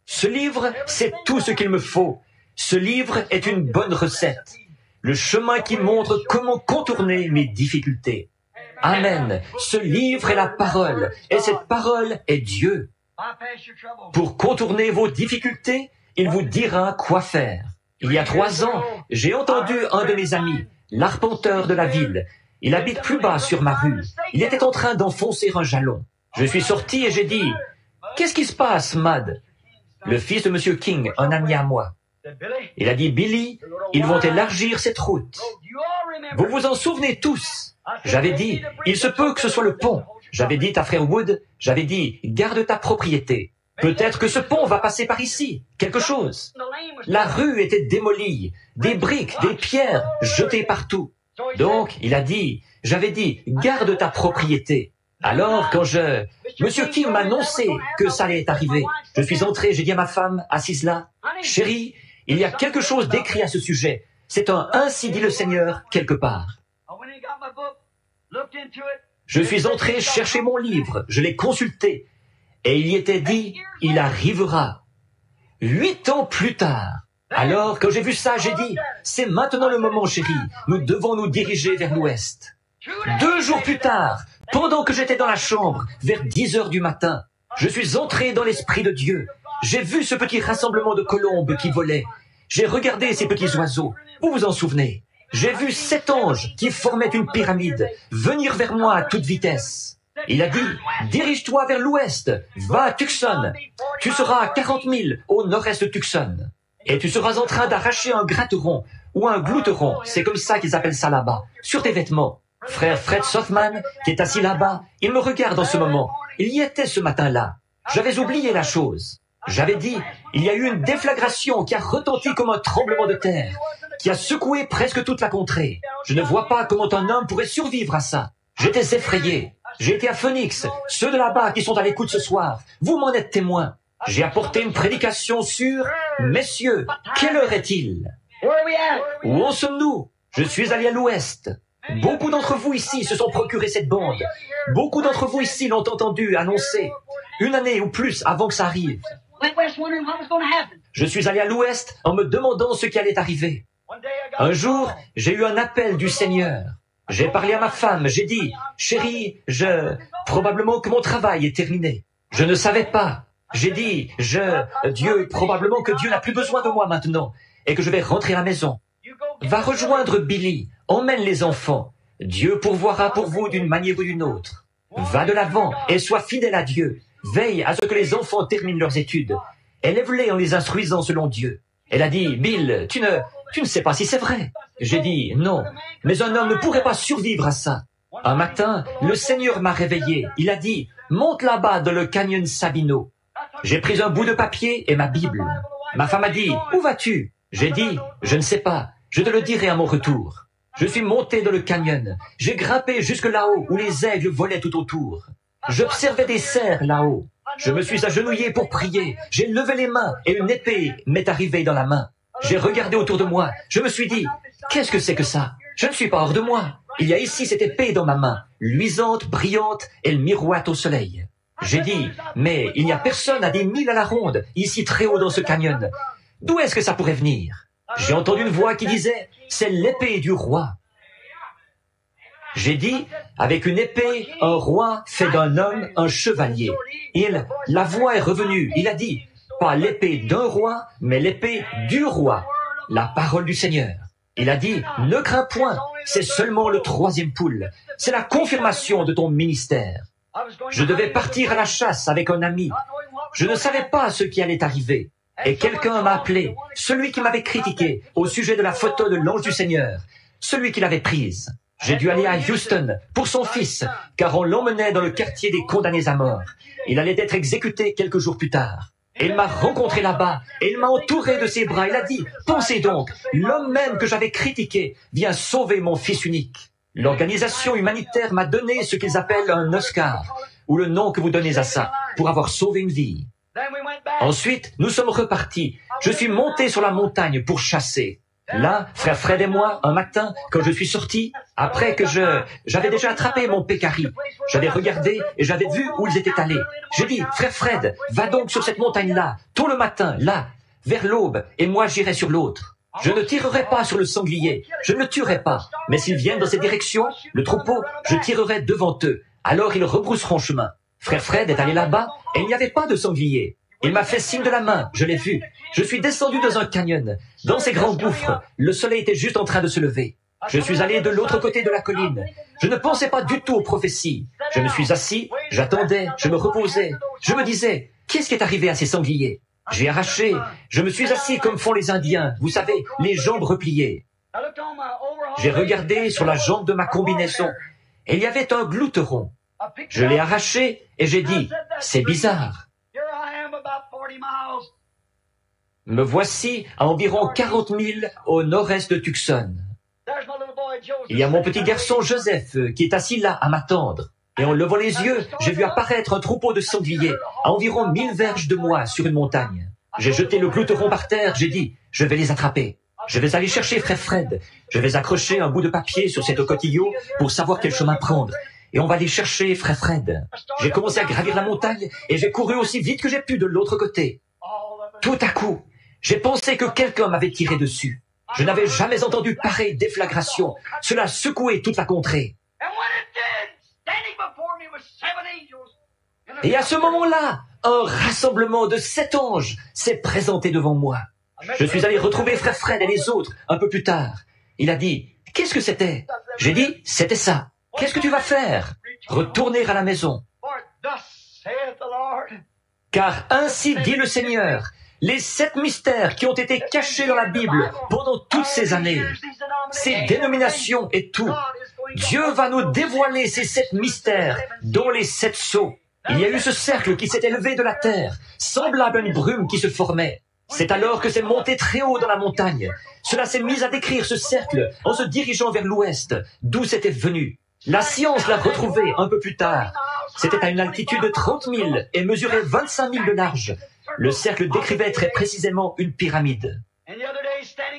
Ce livre, c'est tout ce qu'il me faut. Ce livre est une bonne recette. Le chemin qui montre comment contourner mes difficultés. Amen. Ce livre est la parole, et cette parole est Dieu. Pour contourner vos difficultés, il vous dira quoi faire. Il y a 3 ans, j'ai entendu un de mes amis, l'arpenteur de la ville. Il habite plus bas sur ma rue. Il était en train d'enfoncer un jalon. Je suis sorti et j'ai dit, « Qu'est-ce qui se passe, Mad ?» Le fils de M. King, un ami à moi. Il a dit, « Billy, ils vont élargir cette route. » Vous vous en souvenez tous. J'avais dit, « Il se peut que ce soit le pont. » J'avais dit à frère Wood, j'avais dit, « Garde ta propriété. Peut-être que ce pont va passer par ici. Quelque chose. » La rue était démolie. Des briques, des pierres jetées partout. Donc, il a dit, j'avais dit, « Garde ta propriété. » Alors, quand Monsieur King m'a annoncé que ça allait arriver, je suis entré, j'ai dit à ma femme, assise là, « Chérie, il y a quelque chose d'écrit à ce sujet. C'est un « Ainsi dit le Seigneur » quelque part. » Je suis entré chercher mon livre, je l'ai consulté, et il y était dit, « Il arrivera. » 8 ans plus tard. Alors, quand j'ai vu ça, j'ai dit, « C'est maintenant le moment, chérie, nous devons nous diriger vers l'ouest. » 2 jours plus tard, pendant que j'étais dans la chambre, vers 10 heures du matin, je suis entré dans l'Esprit de Dieu. J'ai vu ce petit rassemblement de colombes qui volaient. J'ai regardé ces petits oiseaux. Vous vous en souvenez? j'ai vu 7 anges qui formaient une pyramide venir vers moi à toute vitesse. Il a dit, dirige-toi vers l'ouest, va à Tucson. Tu seras à 40 000 au nord-est de Tucson. Et tu seras en train d'arracher un gratteron ou un glouteron, c'est comme ça qu'ils appellent ça là-bas, sur tes vêtements. Frère Fred Sothman, qui est assis là-bas, il me regarde en ce moment. Il y était ce matin-là. J'avais oublié la chose. J'avais dit, il y a eu une déflagration qui a retenti comme un tremblement de terre, qui a secoué presque toute la contrée. Je ne vois pas comment un homme pourrait survivre à ça. J'étais effrayé. J'ai été à Phoenix. Ceux de là-bas qui sont à l'écoute ce soir, vous m'en êtes témoins. J'ai apporté une prédication sur « Messieurs, quelle heure est-il » Où en sommes-nous? Je suis allé à l'ouest. Beaucoup d'entre vous ici se sont procuré cette bande. Beaucoup d'entre vous ici l'ont entendu annoncer 1 année ou plus avant que ça arrive. Je suis allé à l'ouest en me demandant ce qui allait arriver. Un jour, j'ai eu un appel du Seigneur. J'ai parlé à ma femme, j'ai dit, chérie, probablement que mon travail est terminé. Je ne savais pas. J'ai dit, probablement que Dieu n'a plus besoin de moi maintenant et que je vais rentrer à la maison. Va rejoindre Billy, emmène les enfants. Dieu pourvoira pour vous d'une manière ou d'une autre. Va de l'avant et sois fidèle à Dieu. Veille à ce que les enfants terminent leurs études. Élève-les en les instruisant selon Dieu. Elle a dit, Bill, tu ne sais pas si c'est vrai. J'ai dit, non, mais un homme ne pourrait pas survivre à ça. Un matin, le Seigneur m'a réveillé. Il a dit, monte là-bas dans le canyon Sabino. J'ai pris un bout de papier et ma Bible. Ma femme a dit, où vas-tu? J'ai dit, je ne sais pas, je te le dirai à mon retour. Je suis monté dans le canyon. J'ai grimpé jusque là-haut où les aigles volaient tout autour. J'observais des cerfs là-haut. Je me suis agenouillé pour prier. J'ai levé les mains et une épée m'est arrivée dans la main. J'ai regardé autour de moi. Je me suis dit, qu'est-ce que c'est que ça? Je ne suis pas hors de moi. Il y a ici cette épée dans ma main, luisante, brillante, elle miroite au soleil. J'ai dit, mais il n'y a personne à des milles à la ronde, ici très haut dans ce canyon. D'où est-ce que ça pourrait venir? J'ai entendu une voix qui disait, c'est l'épée du roi. J'ai dit, avec une épée, un roi fait d'un homme un chevalier. La voix est revenue, il a dit, pas l'épée d'un roi, mais l'épée du roi. La parole du Seigneur. Il a dit, ne crains point, c'est seulement le 3e poule. C'est la confirmation de ton ministère. Je devais partir à la chasse avec un ami. Je ne savais pas ce qui allait arriver. Et quelqu'un m'a appelé, celui qui m'avait critiqué au sujet de la photo de l'ange du Seigneur, celui qui l'avait prise. J'ai dû aller à Houston pour son fils, car on l'emmenait dans le quartier des condamnés à mort. Il allait être exécuté quelques jours plus tard. Et il m'a rencontré là-bas, et il m'a entouré de ses bras. Il a dit, pensez donc, l'homme même que j'avais critiqué vient sauver mon fils unique. L'organisation humanitaire m'a donné ce qu'ils appellent un Oscar, ou le nom que vous donnez à ça, pour avoir sauvé une vie. Ensuite, nous sommes repartis. Je suis monté sur la montagne pour chasser. Là, frère Fred et moi, un matin, quand je suis sorti, après que j'avais déjà attrapé mon pécari, j'avais regardé et j'avais vu où ils étaient allés. J'ai dit, frère Fred, va donc sur cette montagne-là, tôt le matin, là, vers l'aube, et moi j'irai sur l'autre. Je ne tirerai pas sur le sanglier, je ne le tuerai pas, mais s'ils viennent dans cette direction, le troupeau, je tirerai devant eux. Alors ils rebrousseront chemin. Frère Fred est allé là-bas et il n'y avait pas de sanglier. Il m'a fait signe de la main, je l'ai vu. Je suis descendu dans un canyon. Dans ces grands gouffres, le soleil était juste en train de se lever. Je suis allé de l'autre côté de la colline. Je ne pensais pas du tout aux prophéties. Je me suis assis, j'attendais, je me reposais. Je me disais, qu'est-ce qui est arrivé à ces sangliers? J'ai arraché, je me suis assis comme font les Indiens, vous savez, les jambes repliées. J'ai regardé sur la jambe de ma combinaison et il y avait un glouteron. Je l'ai arraché et j'ai dit, c'est bizarre. Me voici à environ 40 000 au nord-est de Tucson. Il y a mon petit garçon Joseph qui est assis là à m'attendre. Et en levant les yeux, j'ai vu apparaître un troupeau de sangliers à environ 1000 verges de moi sur une montagne. J'ai jeté le glouteron par terre, j'ai dit, je vais les attraper. Je vais aller chercher frère Fred. Je vais accrocher un bout de papier sur cet coquillot pour savoir quel chemin prendre. Et on va aller chercher frère Fred. J'ai commencé à gravir la montagne et j'ai couru aussi vite que j'ai pu de l'autre côté. Tout à coup, j'ai pensé que quelqu'un m'avait tiré dessus. Je n'avais jamais entendu pareille déflagration. Cela secouait toute la contrée. Et à ce moment-là, un rassemblement de 7 anges s'est présenté devant moi. Je suis allé retrouver frère Fred et les autres un peu plus tard. Il a dit, Qu'est-ce que c'était? J'ai dit, c'était ça. Qu'est-ce que tu vas faire? Retourner à la maison. Car ainsi dit le Seigneur, les 7 mystères qui ont été cachés dans la Bible pendant toutes ces années, ces dénominations et tout, Dieu va nous dévoiler ces 7 mystères, dont les 7 sceaux. Il y a eu ce cercle qui s'est élevé de la terre, semblable à une brume qui se formait. C'est alors que c'est monté très haut dans la montagne. Cela s'est mis à décrire ce cercle en se dirigeant vers l'ouest, d'où c'était venu. La science l'a retrouvé un peu plus tard. C'était à une altitude de 30 000 et mesurait 25 000 de large. Le cercle décrivait très précisément une pyramide.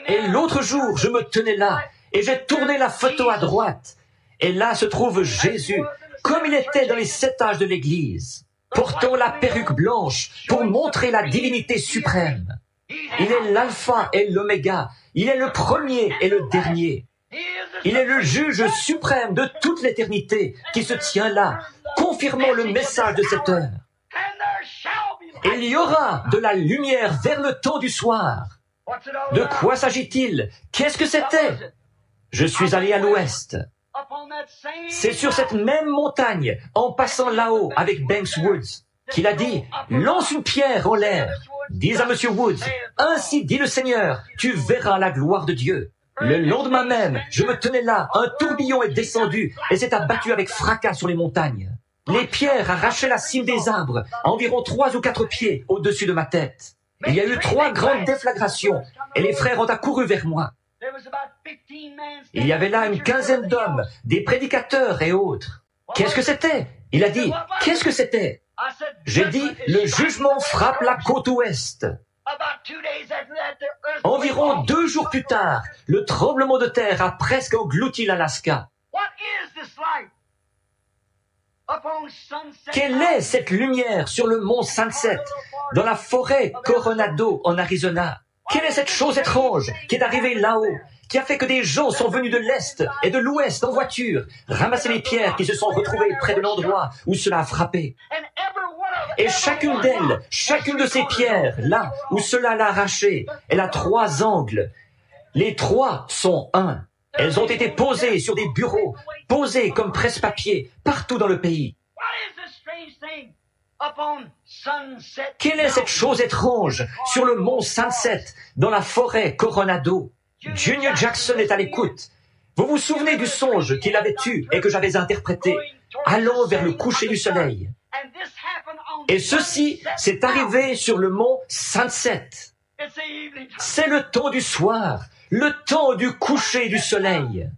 Et l'autre jour, je me tenais là et j'ai tourné la photo à droite. Et là se trouve Jésus, comme il était dans les 7 âges de l'Église, portant la perruque blanche pour montrer la divinité suprême. Il est l'alpha et l'oméga, il est le premier et le dernier. Il est le juge suprême de toute l'éternité qui se tient là, confirmant le message de cette heure. Il y aura de la lumière vers le temps du soir. De quoi s'agit-il? Qu'est-ce que c'était? Je suis allé à l'ouest. C'est sur cette même montagne, en passant là-haut avec Banks Woods, qu'il a dit, lance une pierre en l'air. Dis à Monsieur Woods, ainsi dit le Seigneur, tu verras la gloire de Dieu. Le lendemain même, je me tenais là, un tourbillon est descendu et s'est abattu avec fracas sur les montagnes. Les pierres arrachaient la cime des arbres, à environ 3 ou 4 pieds au-dessus de ma tête. Il y a eu 3 grandes déflagrations et les frères ont accouru vers moi. Il y avait là une quinzaine d'hommes, des prédicateurs et autres. Qu'est-ce que c'était? Il a dit, qu'est-ce que c'était? J'ai dit, le jugement frappe la côte ouest. Environ 2 jours plus tard, le tremblement de terre a presque englouti l'Alaska. Quelle est cette lumière sur le mont Sunset, dans la forêt Coronado en Arizona? Quelle est cette chose étrange qui est arrivée là-haut, qui a fait que des gens sont venus de l'Est et de l'Ouest en voiture, ramasser les pierres qui se sont retrouvées près de l'endroit où cela a frappé? Et chacune d'elles, chacune de ces pierres, là où cela l'a arraché, elle a 3 angles. Les 3 sont 1. Elles ont été posées sur des bureaux, posées comme presse-papier, partout dans le pays. Quelle est cette chose étrange sur le mont Sunset, dans la forêt Coronado? Junior Jackson est à l'écoute. Vous vous souvenez du songe qu'il avait eu et que j'avais interprété, allant vers le coucher du soleil? Et ceci s'est arrivé sur le mont Sunset. C'est le temps du soir, le temps du coucher du soleil.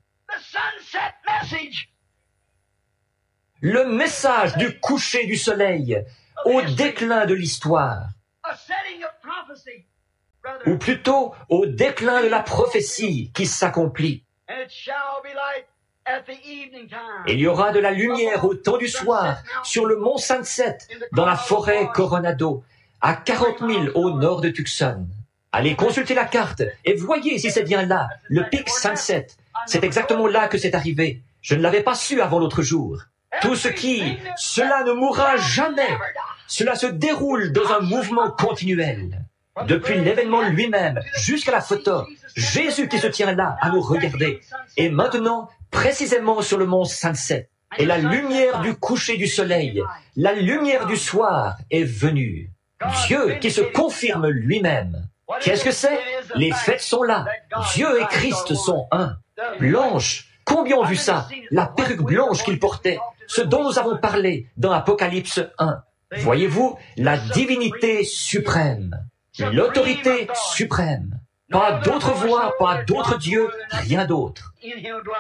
Le message du coucher du soleil au déclin de l'histoire. Ou plutôt au déclin de la prophétie qui s'accomplit. Il y aura de la lumière au temps du soir sur le mont Sunset, dans la forêt Coronado, à 40 000 au nord de Tucson. Allez consulter la carte et voyez si c'est bien là, le pic Sunset. C'est exactement là que c'est arrivé. Je ne l'avais pas su avant l'autre jour. Tout cela ne mourra jamais. Cela se déroule dans un mouvement continuel. Depuis l'événement lui-même jusqu'à la photo, Jésus qui se tient là à nous regarder. Et maintenant, précisément sur le mont Sunset. Et la lumière du coucher du soleil, la lumière du soir est venue. Dieu qui se confirme lui-même. Qu'est-ce que c'est? Les faits sont là. Dieu et Christ sont un. Blanche, combien ont vu ça? La perruque blanche qu'il portait, ce dont nous avons parlé dans Apocalypse 1. Voyez-vous, la divinité suprême, l'autorité suprême. Pas d'autre voix, pas d'autre Dieu, rien d'autre.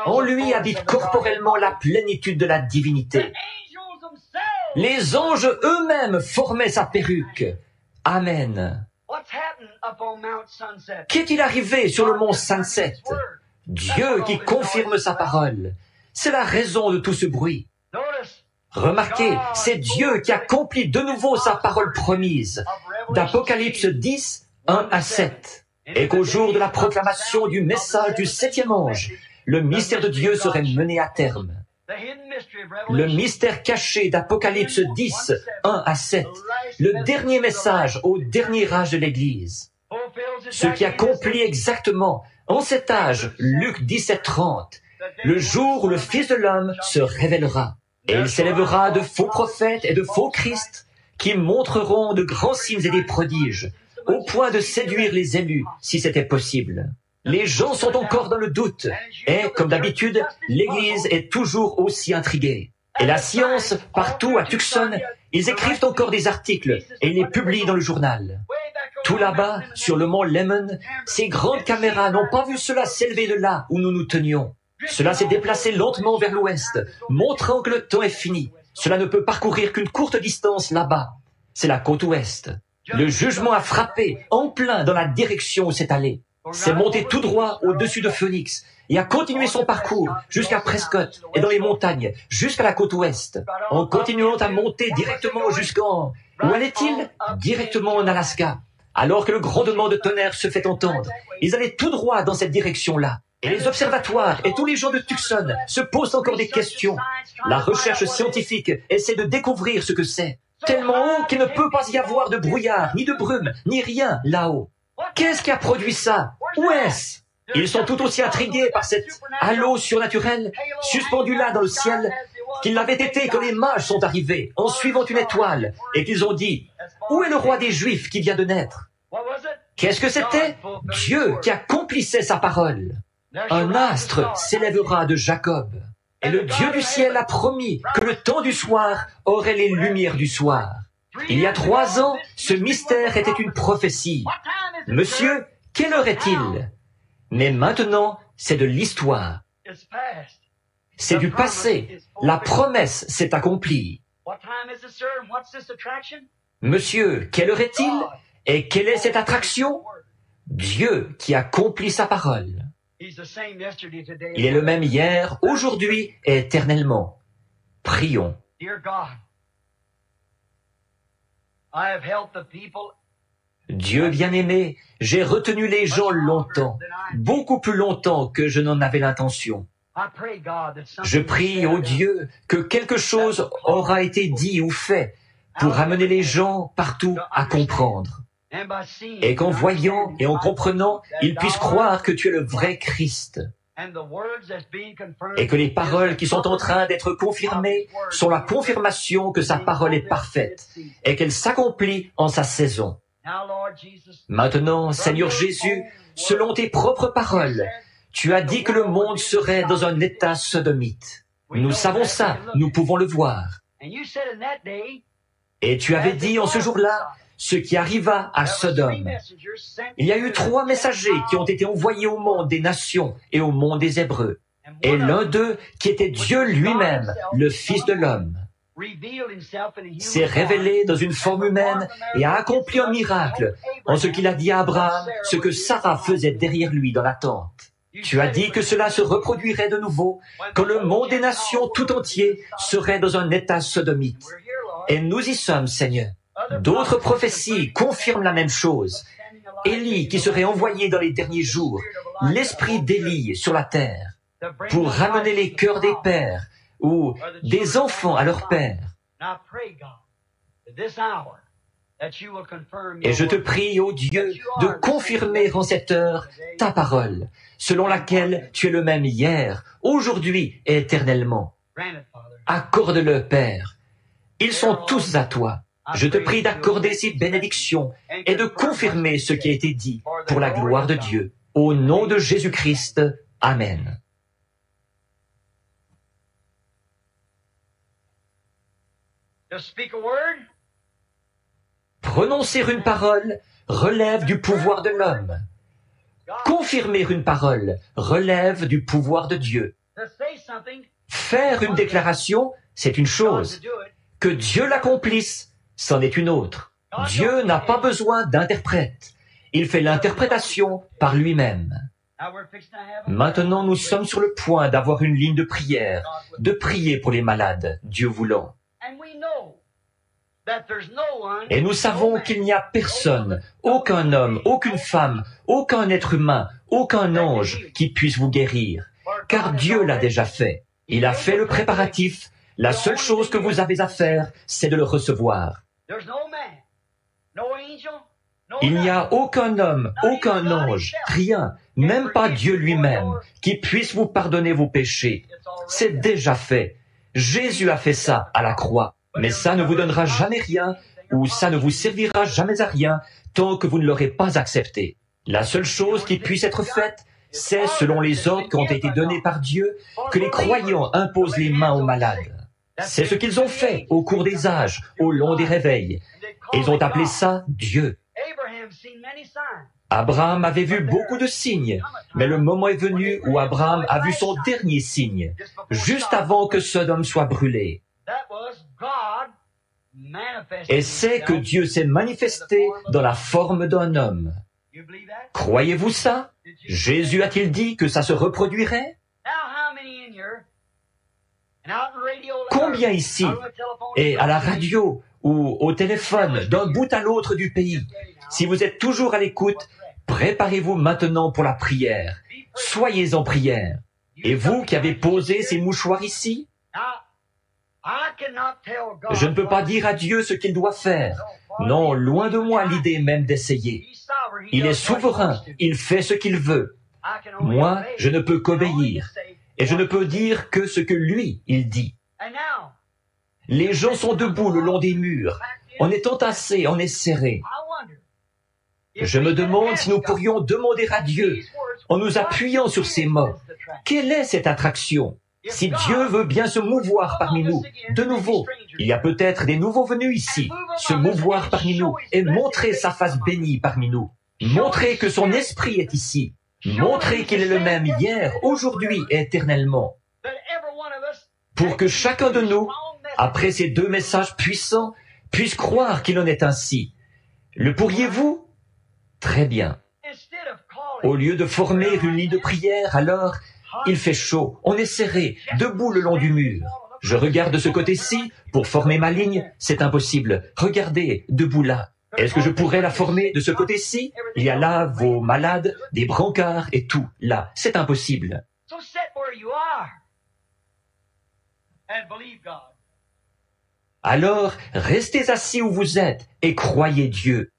En lui habite corporellement la plénitude de la divinité. Les anges eux-mêmes formaient sa perruque. Amen. Qu'est-il arrivé sur le mont Sunset? Dieu qui confirme sa parole. C'est la raison de tout ce bruit. Remarquez, c'est Dieu qui accomplit de nouveau sa parole promise, d'Apocalypse 10, 1 à 7, et qu'au jour de la proclamation du message du 7e ange, le mystère de Dieu serait mené à terme. Le mystère caché d'Apocalypse 10, 1 à 7, le dernier message au dernier âge de l'Église, ce qui accomplit exactement En cet âge, Luc 17:30, le jour où le Fils de l'homme se révélera, et il s'élèvera de faux prophètes et de faux Christ qui montreront de grands signes et des prodiges, au point de séduire les élus, si c'était possible. Les gens sont encore dans le doute, et, comme d'habitude, l'Église est toujours aussi intriguée. Et la science, partout à Tucson, ils écrivent encore des articles et ils les publient dans le journal. Tout là-bas, sur le mont Lemmon, ces grandes caméras n'ont pas vu cela s'élever de là où nous nous tenions. Cela s'est déplacé lentement vers l'ouest, montrant que le temps est fini. Cela ne peut parcourir qu'une courte distance là-bas. C'est la côte ouest. Le jugement a frappé en plein dans la direction où c'est allé. C'est monté tout droit au-dessus de Phoenix et a continué son parcours jusqu'à Prescott et dans les montagnes, jusqu'à la côte ouest, en continuant à monter directement jusqu'en... Où allait-il? Directement en Alaska. Alors que le grondement de tonnerre se fait entendre, ils allaient tout droit dans cette direction-là. Et les observatoires et tous les gens de Tucson se posent encore des questions. La recherche scientifique essaie de découvrir ce que c'est. Tellement haut qu'il ne peut pas y avoir de brouillard, ni de brume, ni rien là-haut. Qu'est-ce qui a produit ça? Où est-ce? Ils sont tout aussi intrigués par cet halo surnaturel suspendu là dans le ciel qu'il l'avait été quand les mages sont arrivés en suivant une étoile et qu'ils ont dit « Où est le roi des Juifs qui vient de naître ?» Qu'est-ce que c'était? Dieu qui accomplissait sa parole. Un astre s'élèvera de Jacob. Et le Dieu du ciel a promis que le temps du soir aurait les lumières du soir. Il y a 3 ans, ce mystère était une prophétie. Monsieur, quelle heure est-il? Mais maintenant, c'est de l'histoire. C'est du passé. La promesse s'est accomplie. Monsieur, quelle heure est-il? Et quelle est cette attraction? Dieu qui accomplit sa parole. Il est le même hier, aujourd'hui et éternellement. Prions. Dieu bien-aimé, j'ai retenu les gens longtemps, beaucoup plus longtemps que je n'en avais l'intention. Je prie, ô Dieu, que quelque chose aura été dit ou fait pour amener les gens partout à comprendre. Et qu'en voyant et en comprenant, ils puissent croire que tu es le vrai Christ. Et que les paroles qui sont en train d'être confirmées sont la confirmation que sa parole est parfaite et qu'elle s'accomplit en sa saison. Maintenant, Seigneur Jésus, selon tes propres paroles, tu as dit que le monde serait dans un état sodomite. Nous savons ça, nous pouvons le voir. Et tu avais dit en ce jour-là ce qui arriva à Sodome. Il y a eu 3 messagers qui ont été envoyés au monde des nations et au monde des Hébreux. Et l'un d'eux, qui était Dieu lui-même, le Fils de l'homme, s'est révélé dans une forme humaine et a accompli un miracle en ce qu'il a dit à Abraham, ce que Sarah faisait derrière lui dans la tente. Tu as dit que cela se reproduirait de nouveau quand le monde des nations tout entier serait dans un état sodomite. Et nous y sommes, Seigneur. D'autres prophéties confirment la même chose. Élie qui serait envoyé dans les derniers jours, l'esprit d'Élie sur la terre, pour ramener les cœurs des pères ou des enfants à leurs pères. Et je te prie, ô Dieu, de confirmer en cette heure ta parole, selon laquelle tu es le même hier, aujourd'hui et éternellement. Accorde-le, Père. Ils sont tous à toi. Je te prie d'accorder ces bénédictions et de confirmer ce qui a été dit pour la gloire de Dieu. Au nom de Jésus-Christ. Amen. Prononcer une parole relève du pouvoir de l'homme. Confirmer une parole relève du pouvoir de Dieu. Faire une déclaration, c'est une chose. Que Dieu l'accomplisse, c'en est une autre. Dieu n'a pas besoin d'interprète. Il fait l'interprétation par lui-même. Maintenant, nous sommes sur le point d'avoir une ligne de prière, de prier pour les malades, Dieu voulant. Et nous savons qu'il n'y a personne, aucun homme, aucune femme, aucun être humain, aucun ange qui puisse vous guérir, car Dieu l'a déjà fait. Il a fait le préparatif. La seule chose que vous avez à faire, c'est de le recevoir. Il n'y a aucun homme, aucun ange, rien, même pas Dieu lui-même, qui puisse vous pardonner vos péchés. C'est déjà fait. Jésus a fait ça à la croix. Mais ça ne vous donnera jamais rien, ou ça ne vous servira jamais à rien, tant que vous ne l'aurez pas accepté. La seule chose qui puisse être faite, c'est, selon les ordres qui ont été donnés par Dieu, que les croyants imposent les mains aux malades. C'est ce qu'ils ont fait au cours des âges, au long des réveils. Ils ont appelé ça Dieu. Abraham avait vu beaucoup de signes, mais le moment est venu où Abraham a vu son dernier signe, juste avant que Sodome soit brûlé. Et c'est que Dieu s'est manifesté dans la forme d'un homme. Croyez-vous ça? Jésus a-t-il dit que ça se reproduirait? Combien ici, et à la radio ou au téléphone, d'un bout à l'autre du pays, si vous êtes toujours à l'écoute, préparez-vous maintenant pour la prière. Soyez en prière. Et vous qui avez posé ces mouchoirs ici, je ne peux pas dire à Dieu ce qu'il doit faire. Non, loin de moi l'idée même d'essayer. Il est souverain, il fait ce qu'il veut. Moi, je ne peux qu'obéir. Et je ne peux dire que ce que lui, il dit. Les gens sont debout le long des murs. On est entassés, on est serrés. Je me demande si nous pourrions demander à Dieu, en nous appuyant sur ces mots, quelle est cette attraction? Si Dieu veut bien se mouvoir parmi nous, de nouveau, il y a peut-être des nouveaux venus ici, se mouvoir parmi nous et montrer sa face bénie parmi nous. Montrer que son esprit est ici. Montrer qu'il est le même hier, aujourd'hui et éternellement. Pour que chacun de nous, après ces deux messages puissants, puisse croire qu'il en est ainsi. Le pourriez-vous? Très bien. Au lieu de former une ligne de prière, alors, il fait chaud, on est serré, debout le long du mur. Je regarde de ce côté-ci, pour former ma ligne, c'est impossible. Regardez, debout là. Est-ce que je pourrais la former de ce côté-ci? Il y a là vos malades, des brancards et tout, là. C'est impossible. Alors, restez assis où vous êtes et croyez Dieu.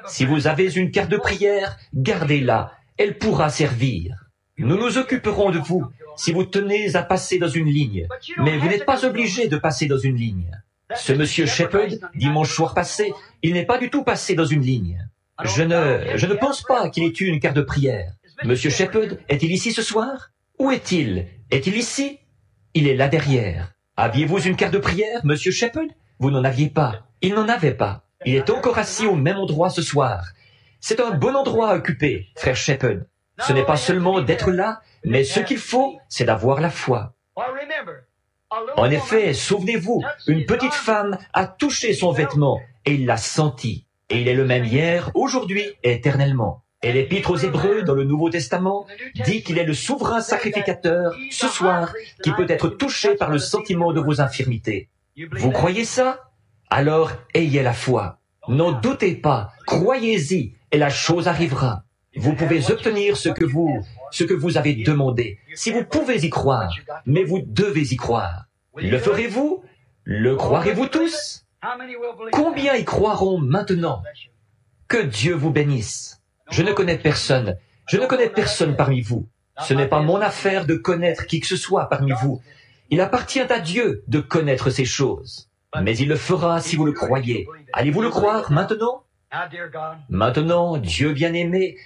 Si vous avez une carte de prière, gardez-la. Elle pourra servir. Nous nous occuperons de vous si vous tenez à passer dans une ligne. Mais vous n'êtes pas obligé de passer dans une ligne. Ce monsieur Shepherd, dimanche soir passé, il n'est pas du tout passé dans une ligne. Je ne pense pas qu'il ait eu une carte de prière. Monsieur Shepherd, est-il ici ce soir? Où est-il? Est-il ici? Il est là derrière. Aviez-vous une carte de prière, monsieur Shepherd? Vous n'en aviez pas. Il n'en avait pas. Il est encore assis au même endroit ce soir. C'est un bon endroit à occuper, frère Shepherd. Ce n'est pas seulement d'être là, mais ce qu'il faut, c'est d'avoir la foi. En effet, souvenez-vous, une petite femme a touché son vêtement et il l'a senti. Et il est le même hier, aujourd'hui et éternellement. Et l'Épître aux Hébreux, dans le Nouveau Testament, dit qu'il est le souverain sacrificateur, ce soir, qui peut être touché par le sentiment de vos infirmités. Vous croyez ça? Alors, ayez la foi. N'en doutez pas, croyez-y, et la chose arrivera. Vous pouvez obtenir ce que vous avez demandé, si vous pouvez y croire, mais vous devez y croire. Le ferez-vous? Le croirez-vous tous? Combien y croiront maintenant? Que Dieu vous bénisse. Je ne connais personne parmi vous. Ce n'est pas mon affaire de connaître qui que ce soit parmi vous. Il appartient à Dieu de connaître ces choses. Mais il le fera si vous le croyez. Allez-vous le croire maintenant? Maintenant, Dieu bien-aimé,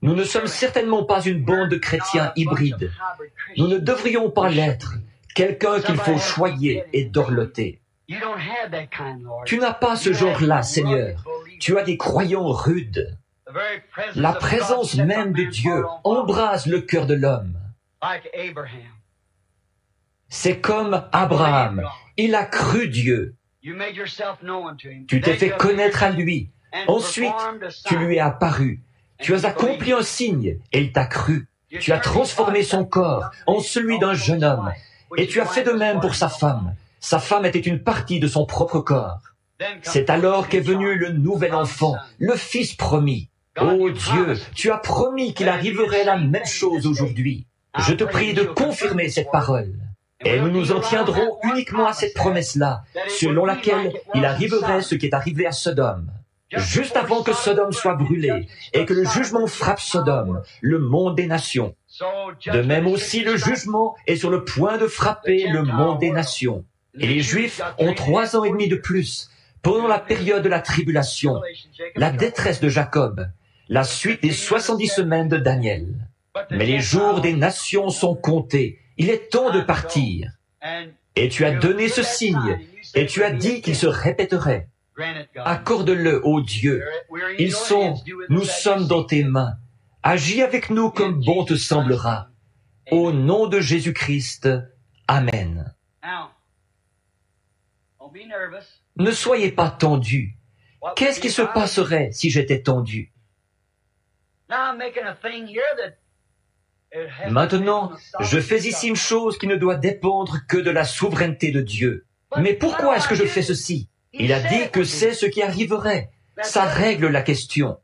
nous ne sommes certainement pas une bande de chrétiens hybrides. Nous ne devrions pas l'être. Quelqu'un qu'il faut choyer et dorloter. Tu n'as pas ce genre-là, Seigneur. Tu as des croyants rudes. La présence même de Dieu embrase le cœur de l'homme. C'est comme Abraham. Il a cru Dieu. Tu t'es fait connaître à lui. Ensuite, tu lui es apparu. Tu as accompli un signe et il t'a cru. Tu as transformé son corps en celui d'un jeune homme. Et tu as fait de même pour sa femme. Sa femme était une partie de son propre corps. C'est alors qu'est venu le nouvel enfant, le Fils promis. Oh Dieu, tu as promis qu'il arriverait la même chose aujourd'hui. Je te prie de confirmer cette parole. Et nous nous en tiendrons uniquement à cette promesse-là, selon laquelle il arriverait ce qui est arrivé à Sodome. juste avant que Sodome soit brûlé et que le jugement frappe Sodome, le monde des nations. De même aussi, le jugement est sur le point de frapper le monde des nations. Et les Juifs ont 3 ans et demi de plus, pendant la période de la tribulation, la détresse de Jacob, la suite des 70 semaines de Daniel. Mais les jours des nations sont comptés. Il est temps de partir. Et tu as donné ce signe, et tu as dit qu'il se répéterait. Accorde-le, ô Dieu. Nous sommes dans tes mains. Agis avec nous comme bon te semblera. Au nom de Jésus-Christ. Amen. Ne soyez pas tendus. Qu'est-ce qui se passerait si j'étais tendu? Maintenant, je fais ici une chose qui ne doit dépendre que de la souveraineté de Dieu. Mais pourquoi est-ce que je fais ceci? Il a dit que c'est ce qui arriverait. Ça règle la question.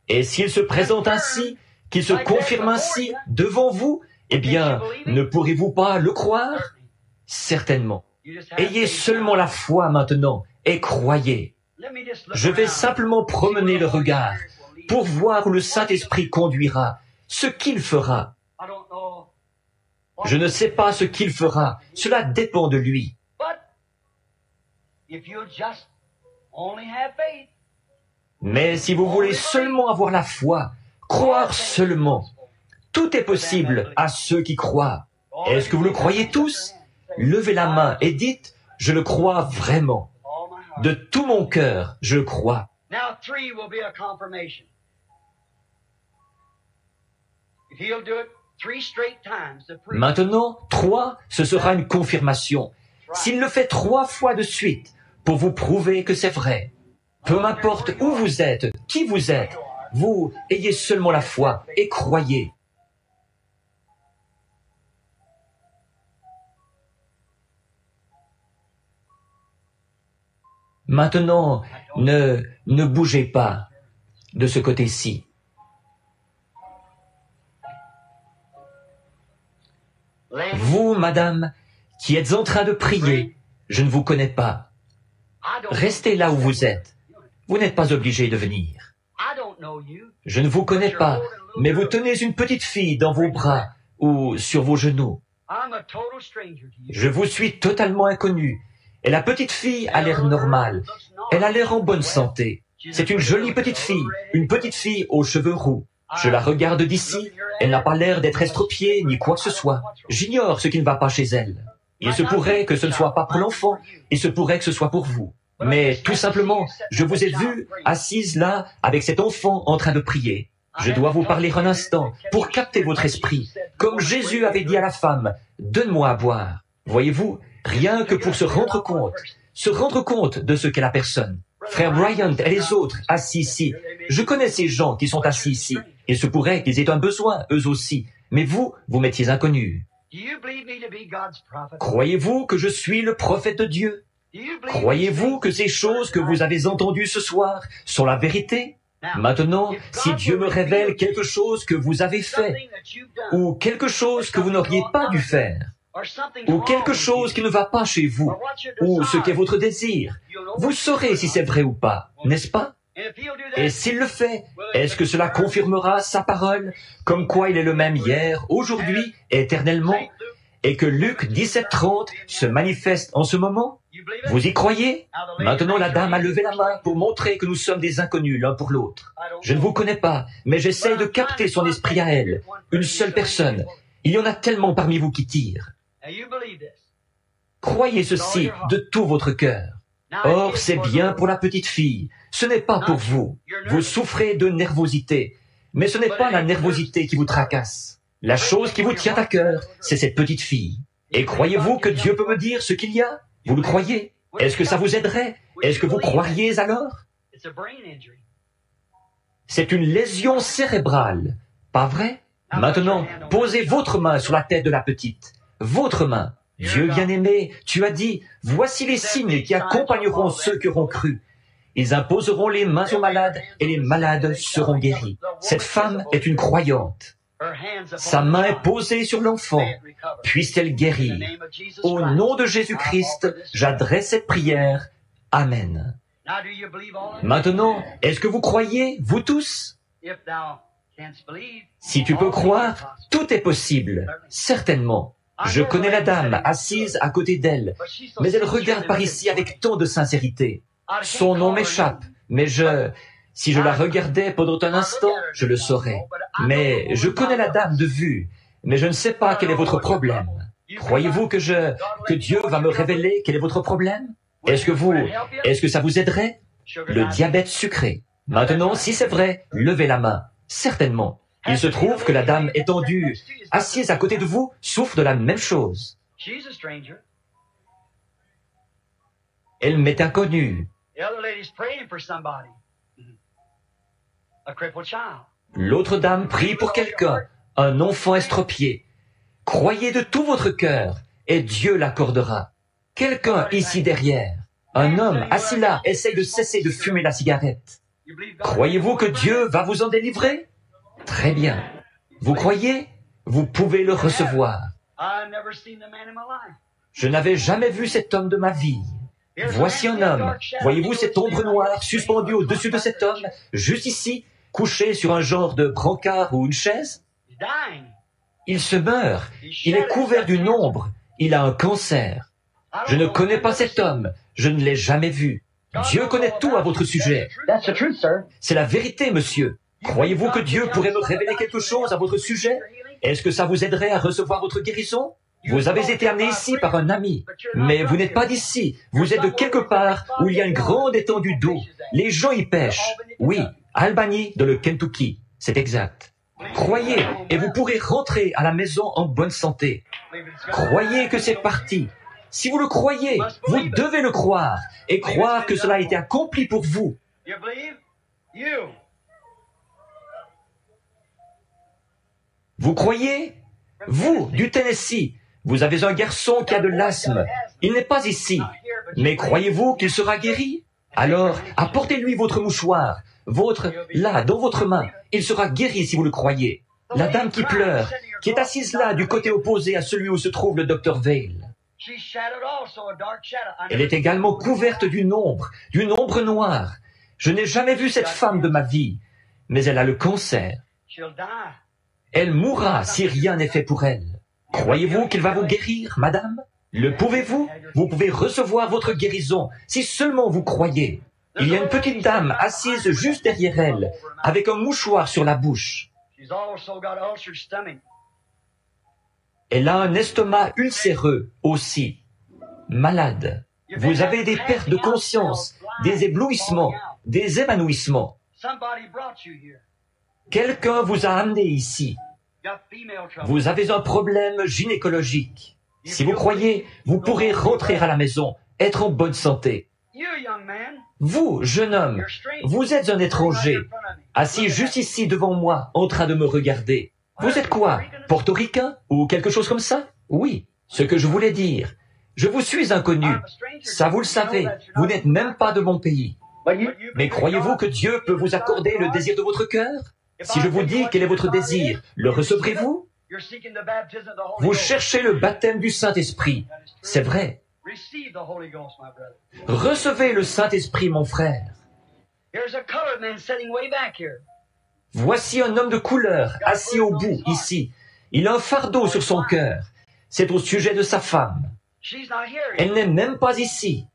Et s'il se présente ainsi, qu'il se confirme ainsi devant vous, eh bien, ne pourrez-vous pas le croire? Certainement. Ayez seulement la foi maintenant et croyez. Je vais simplement promener le regard pour voir où le Saint-Esprit conduira, ce qu'il fera. Je ne sais pas ce qu'il fera, cela dépend de lui. Mais si vous voulez seulement avoir la foi, croire seulement, tout est possible à ceux qui croient. Est-ce que vous le croyez tous? Levez la main et dites, je le crois vraiment. De tout mon cœur, je le crois. Maintenant, 3, ce sera une confirmation. S'il le fait 3 fois de suite, pour vous prouver que c'est vrai. Peu m'importe où vous êtes, qui vous êtes, vous ayez seulement la foi et croyez. Maintenant, ne bougez pas de ce côté-ci. Vous, madame, qui êtes en train de prier, je ne vous connais pas. Restez là où vous êtes. Vous n'êtes pas obligé de venir. Je ne vous connais pas, mais vous tenez une petite fille dans vos bras ou sur vos genoux. Je vous suis totalement inconnu. Et la petite fille a l'air normale. Elle a l'air en bonne santé. C'est une jolie petite fille aux cheveux roux. Je la regarde d'ici. Elle n'a pas l'air d'être estropiée ni quoi que ce soit. J'ignore ce qui ne va pas chez elle. Il se pourrait que ce ne soit pas pour l'enfant. Il se pourrait que ce soit pour vous. Mais tout simplement, je vous ai vu assise là avec cet enfant en train de prier. Je dois vous parler un instant pour capter votre esprit. Comme Jésus avait dit à la femme, « Donne-moi à boire ». Voyez-vous, rien que pour se rendre compte de ce qu'est la personne. Frère Bryant et les autres assis ici, je connais ces gens qui sont assis ici. Il se pourrait qu'ils aient un besoin, eux aussi. Mais vous m'étiez inconnu. Croyez-vous que je suis le prophète de Dieu? Croyez-vous que ces choses que vous avez entendues ce soir sont la vérité? Maintenant, si Dieu me révèle quelque chose que vous avez fait, ou quelque chose que vous n'auriez pas dû faire, ou quelque chose qui ne va pas chez vous, ou ce qu'est votre désir, vous saurez si c'est vrai ou pas, n'est-ce pas? Et s'il le fait, est-ce que cela confirmera sa parole, comme quoi il est le même hier, aujourd'hui, éternellement, et que Luc 17:30 se manifeste en ce moment? Vous y croyez? Maintenant la dame a levé la main pour montrer que nous sommes des inconnus l'un pour l'autre. Je ne vous connais pas, mais j'essaie de capter son esprit à elle, une seule personne. Il y en a tellement parmi vous qui tirent. Croyez ceci de tout votre cœur. Or, c'est bien pour la petite fille. Ce n'est pas pour vous. Vous souffrez de nervosité. Mais ce n'est pas la nervosité qui vous tracasse. La chose qui vous tient à cœur, c'est cette petite fille. Et croyez-vous que Dieu peut me dire ce qu'il y a? Vous le croyez? Est-ce que ça vous aiderait? Est-ce que vous croiriez alors? C'est une lésion cérébrale. Pas vrai? Maintenant, posez votre main sur la tête de la petite. Votre main. Dieu bien-aimé, tu as dit, voici les signes qui accompagneront ceux qui auront cru. Ils imposeront les mains aux malades et les malades seront guéris. Cette femme est une croyante. Sa main est posée sur l'enfant. Puisse-t-elle guérir. Au nom de Jésus-Christ, j'adresse cette prière. Amen. Maintenant, est-ce que vous croyez, vous tous? Si tu peux croire, tout est possible, certainement. Je connais la dame assise à côté d'elle, mais elle regarde par ici avec tant de sincérité. Son nom m'échappe, mais si je la regardais pendant un instant, je le saurais. Mais je connais la dame de vue, mais je ne sais pas quel est votre problème. Croyez-vous que Dieu va me révéler quel est votre problème? Est-ce que ça vous aiderait? Le diabète sucré. Maintenant, si c'est vrai, levez la main. Certainement. Il se trouve que la dame étendue, assise à côté de vous, souffre de la même chose. Elle m'est inconnue. L'autre dame prie pour quelqu'un, un enfant estropié. Croyez de tout votre cœur, et Dieu l'accordera. Quelqu'un ici derrière, un homme assis là, essaye de cesser de fumer la cigarette. Croyez-vous que Dieu va vous en délivrer? Très bien. Vous croyez? Vous pouvez le recevoir. Je n'avais jamais vu cet homme de ma vie. Voici un homme. Voyez-vous cette ombre noire suspendue au-dessus de cet homme, juste ici, couché sur un genre de brancard ou une chaise? Il se meurt. Il est couvert d'une ombre. Il a un cancer. Je ne connais pas cet homme. Je ne l'ai jamais vu. Dieu connaît tout à votre sujet. C'est la vérité, monsieur. Croyez-vous que Dieu pourrait me révéler quelque chose à votre sujet? Est-ce que ça vous aiderait à recevoir votre guérison? Vous avez été amené ici par un ami, mais vous n'êtes pas d'ici. Vous êtes de quelque part où il y a une grande étendue d'eau. Les gens y pêchent. Oui, Albany, dans le Kentucky. C'est exact. Croyez, et vous pourrez rentrer à la maison en bonne santé. Croyez que c'est parti. Si vous le croyez, vous devez le croire, et croire que cela a été accompli pour vous. Vous croyez? Vous, du Tennessee, vous avez un garçon qui a de l'asthme. Il n'est pas ici. Mais croyez-vous qu'il sera guéri? Alors, apportez-lui votre mouchoir, là, dans votre main. Il sera guéri si vous le croyez. La dame qui pleure, qui est assise là, du côté opposé à celui où se trouve le docteur Vail. Elle est également couverte d'une ombre noire. Je n'ai jamais vu cette femme de ma vie, mais elle a le cancer. Elle mourra si rien n'est fait pour elle. Croyez-vous qu'il va vous guérir, madame? Le pouvez-vous? Vous pouvez recevoir votre guérison, si seulement vous croyez. Il y a une petite dame assise juste derrière elle, avec un mouchoir sur la bouche. Elle a un estomac ulcéreux aussi, malade. Vous avez des pertes de conscience, des éblouissements, des évanouissements. Quelqu'un vous a amené ici. Vous avez un problème gynécologique. Si vous croyez, vous pourrez rentrer à la maison, être en bonne santé. Vous, jeune homme, vous êtes un étranger, assis juste ici devant moi, en train de me regarder. Vous êtes quoi? Portoricain? Ou quelque chose comme ça? Oui, ce que je voulais dire. Je vous suis inconnu. Ça, vous le savez. Vous n'êtes même pas de mon pays. Mais croyez-vous que Dieu peut vous accorder le désir de votre cœur? Si je vous dis quel est votre désir, le recevrez-vous? Vous cherchez le baptême du Saint-Esprit. C'est vrai. Recevez le Saint-Esprit, mon frère. Voici un homme de couleur, assis au bout, ici. Il a un fardeau sur son cœur. C'est au sujet de sa femme. Elle n'est même pas ici.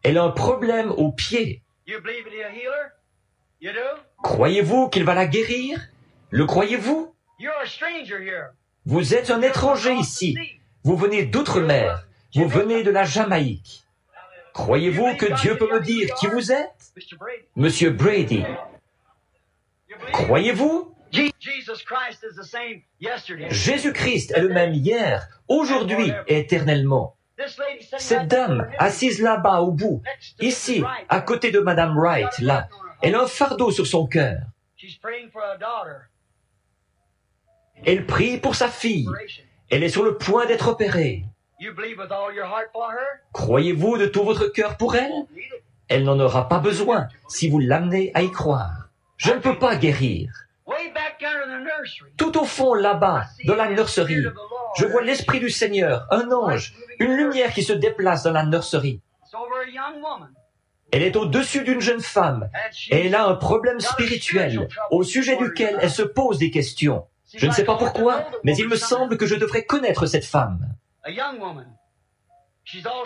Elle a un problème au pied. Croyez-vous qu'il va la guérir? Le croyez-vous? Vous êtes un étranger ici. Vous venez d'outre-mer. Vous venez de la Jamaïque. Croyez-vous que Dieu peut me dire qui vous êtes? Monsieur Brady. Croyez-vous? Jésus-Christ est le même hier, aujourd'hui et éternellement. Cette dame, assise là-bas au bout, ici, à côté de Madame Wright, là, elle a un fardeau sur son cœur. Elle prie pour sa fille. Elle est sur le point d'être opérée. Croyez-vous de tout votre cœur pour elle? Elle n'en aura pas besoin si vous l'amenez à y croire. Je ne peux pas guérir. Tout au fond, là-bas, dans la nurserie, je vois l'Esprit du Seigneur, un ange, une lumière qui se déplace dans la nurserie. Elle est au-dessus d'une jeune femme et elle a un problème spirituel au sujet duquel elle se pose des questions. Je ne sais pas pourquoi, mais il me semble que je devrais connaître cette femme.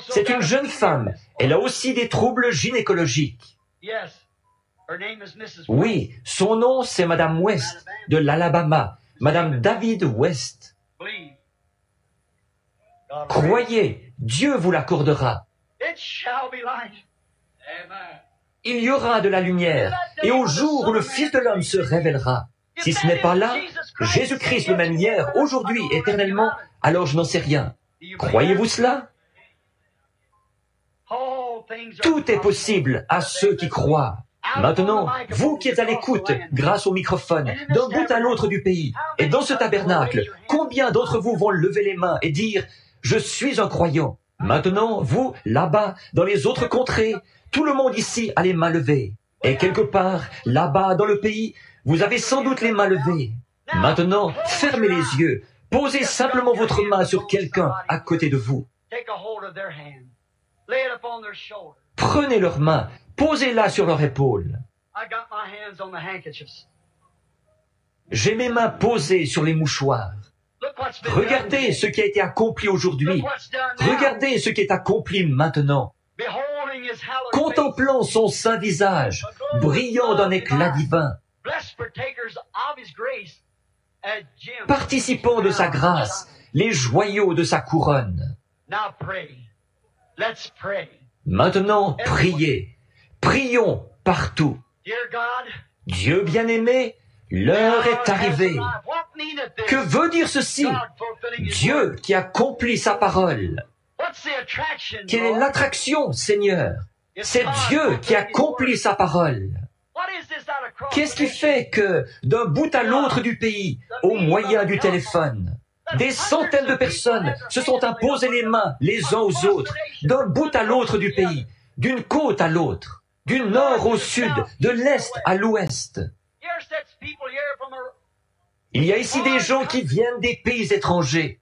C'est une jeune femme. Elle a aussi des troubles gynécologiques. Oui, son nom c'est Madame West de l'Alabama, Madame David West. Croyez, Dieu vous l'accordera. Il y aura de la lumière, et au jour où le Fils de l'homme se révélera, si ce n'est pas là, Jésus-Christ le même hier, aujourd'hui, éternellement, alors je n'en sais rien. Croyez-vous cela? Tout est possible à ceux qui croient. Maintenant, vous qui êtes à l'écoute, grâce au microphone, d'un bout à l'autre du pays, et dans ce tabernacle, combien d'entre vous vont lever les mains et dire « Je suis un croyant ». Maintenant, vous, là-bas, dans les autres contrées, tout le monde ici a les mains levées. Et quelque part, là-bas, dans le pays, vous avez sans doute les mains levées. Maintenant, fermez les yeux. Posez simplement votre main sur quelqu'un à côté de vous. Prenez leurs mains, posez-la sur leur épaule. J'ai mes mains posées sur les mouchoirs. Regardez ce qui a été accompli aujourd'hui. Regardez ce qui est accompli maintenant. Contemplant son saint visage, brillant d'un éclat divin, participant de sa grâce, les joyaux de sa couronne. Maintenant, priez. Prions partout. Dieu bien-aimé, l'heure est arrivée. Que veut dire ceci? Dieu qui accomplit sa parole. Quelle est l'attraction, Seigneur? C'est Dieu qui accomplit sa parole. Qu'est-ce qui fait que, d'un bout à l'autre du pays, au moyen du téléphone, des centaines de personnes se sont imposées les mains les uns aux autres, d'un bout à l'autre du pays, d'une côte à l'autre, du nord au sud, de l'est à l'ouest? Il y a ici des gens qui viennent des pays étrangers,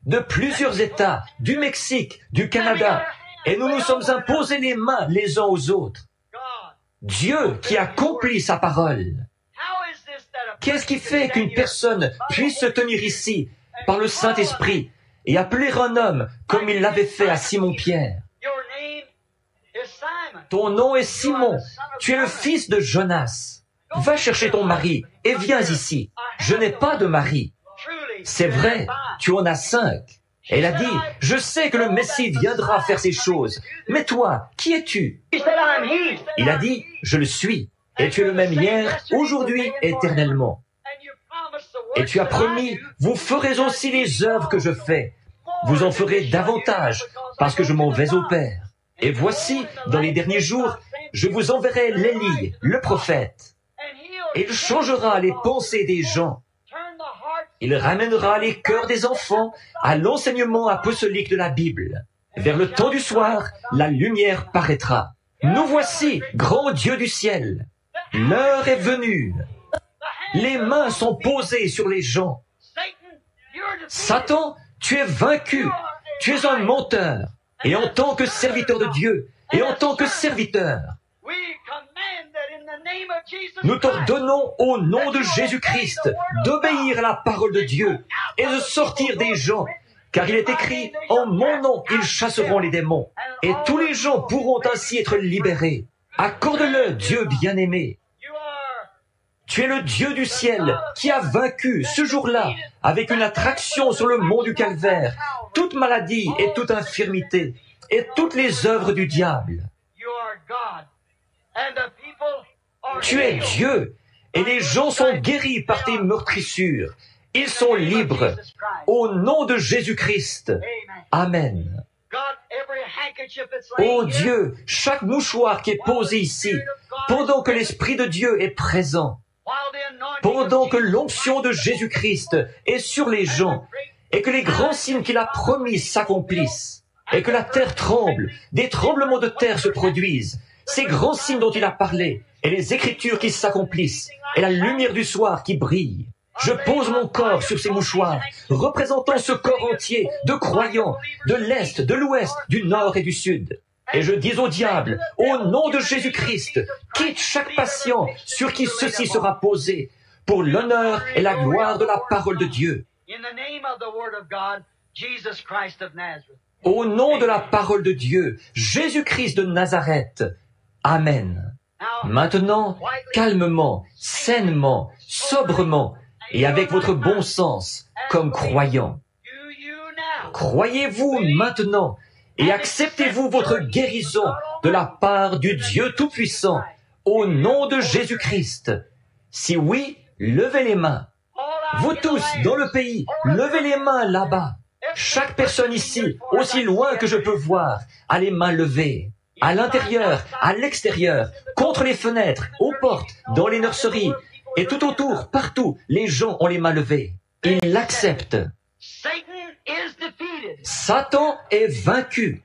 de plusieurs États, du Mexique, du Canada, et nous nous sommes imposés les mains les uns aux autres. Dieu qui accomplit sa parole. Qu'est-ce qui fait qu'une personne puisse se tenir ici par le Saint-Esprit et appeler un homme comme il l'avait fait à Simon-Pierre? Ton nom est Simon, tu es le fils de Jonas. Va chercher ton mari et viens ici. Je n'ai pas de mari. C'est vrai, tu en as 5. Elle a dit, je sais que le Messie viendra faire ces choses. Mais toi, qui es-tu? Il a dit, je le suis. Et tu es le même hier, aujourd'hui, éternellement. Et tu as promis, vous ferez aussi les œuvres que je fais. Vous en ferez davantage, parce que je m'en vais au Père. Et voici, dans les derniers jours, je vous enverrai l'Élie, le prophète. Il changera les pensées des gens. Il ramènera les cœurs des enfants à l'enseignement apostolique de la Bible. Vers le temps du soir, la lumière paraîtra. Nous voici, grand Dieu du ciel. L'heure est venue. Les mains sont posées sur les gens. Satan, tu es vaincu. Tu es un menteur. Et en tant que serviteur de Dieu, et en tant que serviteur, nous t'ordonnons au nom de Jésus-Christ d'obéir à la parole de Dieu et de sortir des gens, car il est écrit, en mon nom, ils chasseront les démons, et tous les gens pourront ainsi être libérés. Accorde-le, Dieu bien-aimé. Tu es le Dieu du ciel qui a vaincu ce jour-là avec une attraction sur le mont du Calvaire, toute maladie et toute infirmité et toutes les œuvres du diable. Tu es Dieu et les gens sont guéris par tes meurtrissures. Ils sont libres au nom de Jésus-Christ. Amen. Oh Dieu, chaque mouchoir qui est posé ici, pendant que l'Esprit de Dieu est présent, pendant que l'onction de Jésus-Christ est sur les gens, et que les grands signes qu'il a promis s'accomplissent, et que la terre tremble, des tremblements de terre se produisent, ces grands signes dont il a parlé, et les Écritures qui s'accomplissent, et la lumière du soir qui brille. Je pose mon corps sur ces mouchoirs, représentant ce corps entier de croyants, de l'Est, de l'Ouest, du Nord et du Sud. Et je dis au diable, au nom de Jésus-Christ, quitte chaque patient sur qui ceci sera posé, pour l'honneur et la gloire de la parole de Dieu. Au nom de la parole de Dieu, Jésus-Christ de Nazareth. Amen. Maintenant, calmement, sainement, sobrement, et avec votre bon sens, comme croyant. Croyez-vous maintenant et acceptez-vous votre guérison de la part du Dieu Tout-Puissant, au nom de Jésus-Christ. Si oui, levez les mains. Vous tous, dans le pays, levez les mains là-bas. Chaque personne ici, aussi loin que je peux voir, a les mains levées. À l'intérieur, à l'extérieur, contre les fenêtres, aux portes, dans les nurseries, et tout autour, partout, les gens ont les mains levées. Ils l'acceptent. Satan est vaincu.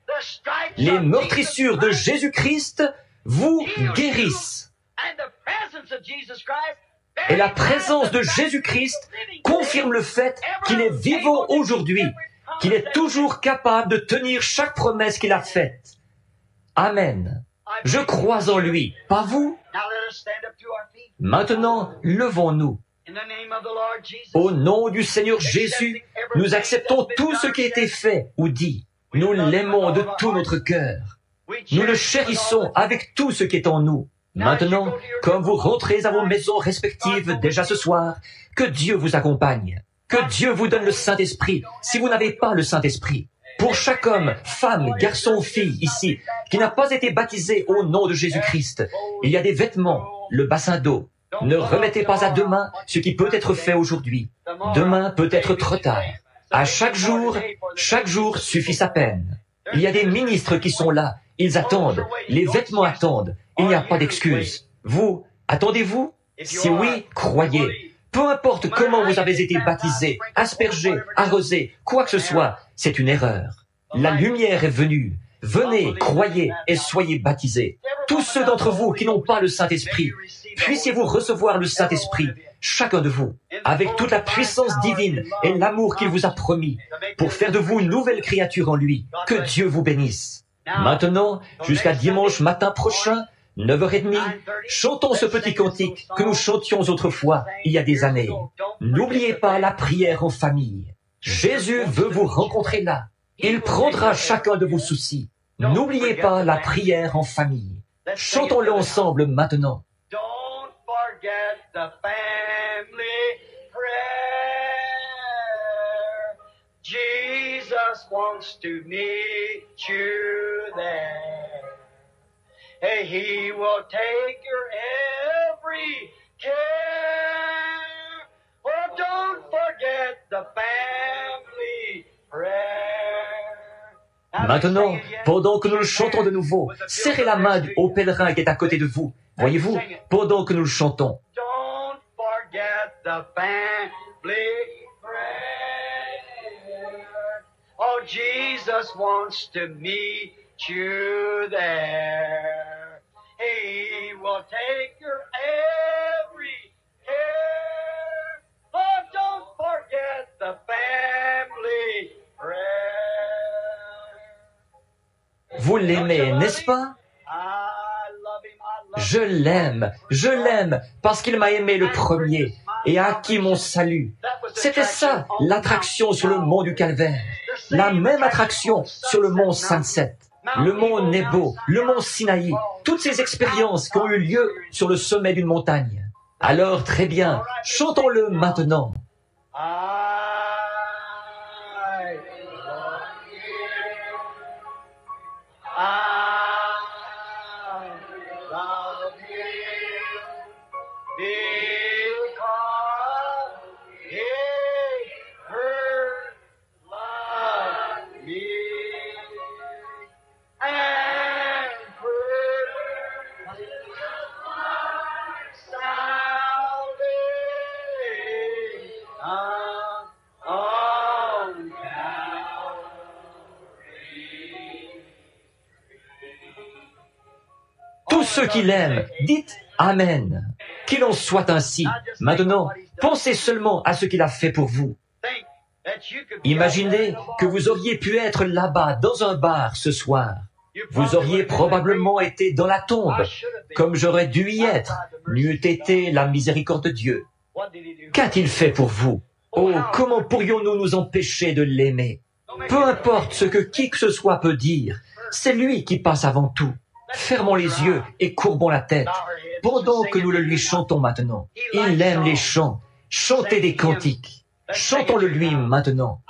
Les meurtrissures de Jésus-Christ vous guérissent. Et la présence de Jésus-Christ confirme le fait qu'il est vivant aujourd'hui, qu'il est toujours capable de tenir chaque promesse qu'il a faite. Amen. Je crois en lui, pas vous? Maintenant, levons-nous. Au nom du Seigneur Jésus, nous acceptons tout ce qui a été fait ou dit. Nous l'aimons de tout notre cœur. Nous le chérissons avec tout ce qui est en nous. Maintenant, comme vous rentrez à vos maisons respectives déjà ce soir, que Dieu vous accompagne. Que Dieu vous donne le Saint-Esprit si vous n'avez pas le Saint-Esprit. Pour chaque homme, femme, garçon ou fille ici, qui n'a pas été baptisé au nom de Jésus-Christ, il y a des vêtements, le bassin d'eau. Ne remettez pas à demain ce qui peut être fait aujourd'hui. Demain peut être trop tard. À chaque jour suffit sa peine. Il y a des ministres qui sont là. Ils attendent. Les vêtements attendent. Il n'y a pas d'excuse. Vous, attendez-vous? Si oui, croyez. Peu importe comment vous avez été baptisé, aspergé, arrosé, quoi que ce soit, c'est une erreur. La lumière est venue. Venez, croyez et soyez baptisés. Tous ceux d'entre vous qui n'ont pas le Saint-Esprit, puissiez-vous recevoir le Saint-Esprit, chacun de vous, avec toute la puissance divine et l'amour qu'il vous a promis, pour faire de vous une nouvelle créature en lui. Que Dieu vous bénisse. Maintenant, jusqu'à dimanche matin prochain, 9h30, chantons ce petit cantique que nous chantions autrefois, il y a des années. N'oubliez pas la prière en famille. Jésus veut vous rencontrer là. Il prendra chacun de vos soucis. N'oubliez pas la prière en famille. Chantons-le ensemble maintenant. Don't forget the family prayer. Jesus wants to meet you there. Hey, he will take your every care. Oh, don't forget the family prayer. Maintenant, pendant que nous le chantons de nouveau, serrez la main au pèlerin qui est à côté de vous. Voyez-vous, pendant que nous le chantons. Don't forget the family prayer. Oh, Jesus wants to meet you there. He will take your every care. Oh, don't forget the family prayer. Vous l'aimez, n'est-ce pas? Je l'aime, parce qu'il m'a aimé le premier et a acquis mon salut. C'était ça, l'attraction sur le mont du Calvaire. La même attraction sur le mont Sunset, le mont Nebo, le mont Sinaï, toutes ces expériences qui ont eu lieu sur le sommet d'une montagne. Alors, très bien, chantons-le maintenant. Tous ceux qui l'aiment, dites Amen. Qu'il en soit ainsi. Maintenant, Pensez seulement à ce qu'il a fait pour vous. Imaginez que vous auriez pu être là-bas dans un bar ce soir. Vous auriez probablement été dans la tombe, comme j'aurais dû y être, n'eût été la miséricorde de Dieu. Qu'a-t-il fait pour vous? Oh, comment pourrions-nous nous empêcher de l'aimer? Peu importe ce que qui que ce soit peut dire, c'est lui qui passe avant tout. Fermons les yeux et courbons la tête, pendant que nous le lui chantons maintenant. Il aime les chants. Chantez des cantiques. Chantons-le lui maintenant.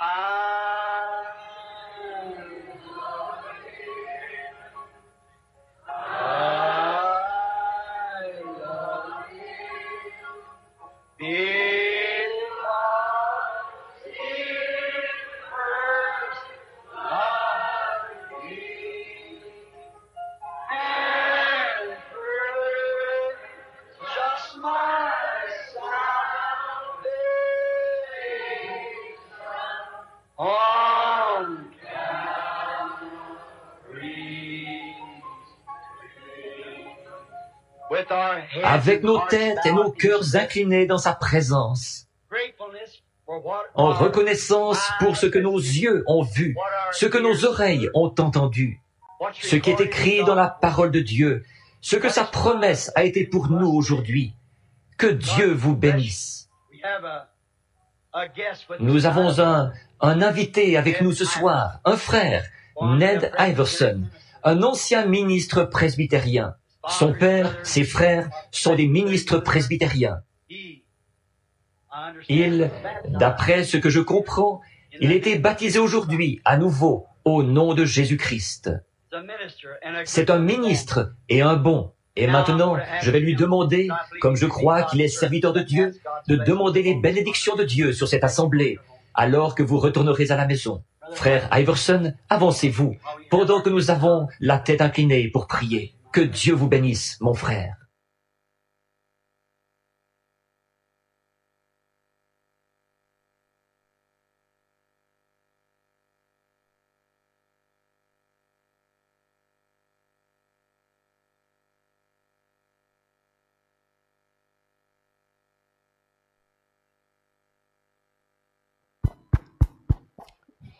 Avec nos têtes et nos cœurs inclinés dans sa présence, en reconnaissance pour ce que nos yeux ont vu, ce que nos oreilles ont entendu, ce qui est écrit dans la parole de Dieu, ce que sa promesse a été pour nous aujourd'hui. Que Dieu vous bénisse. Nous avons un invité avec nous ce soir, un frère, Ned Iverson, un ancien ministre presbytérien. Son père, ses frères sont des ministres presbytériens. D'après ce que je comprends, il était baptisé aujourd'hui, à nouveau, au nom de Jésus-Christ. C'est un ministre et un bon. Et maintenant, je vais lui demander, comme je crois qu'il est serviteur de Dieu, de demander les bénédictions de Dieu sur cette assemblée, alors que vous retournerez à la maison. Frère Iverson, avancez-vous, pendant que nous avons la tête inclinée pour prier. Que Dieu vous bénisse, mon frère.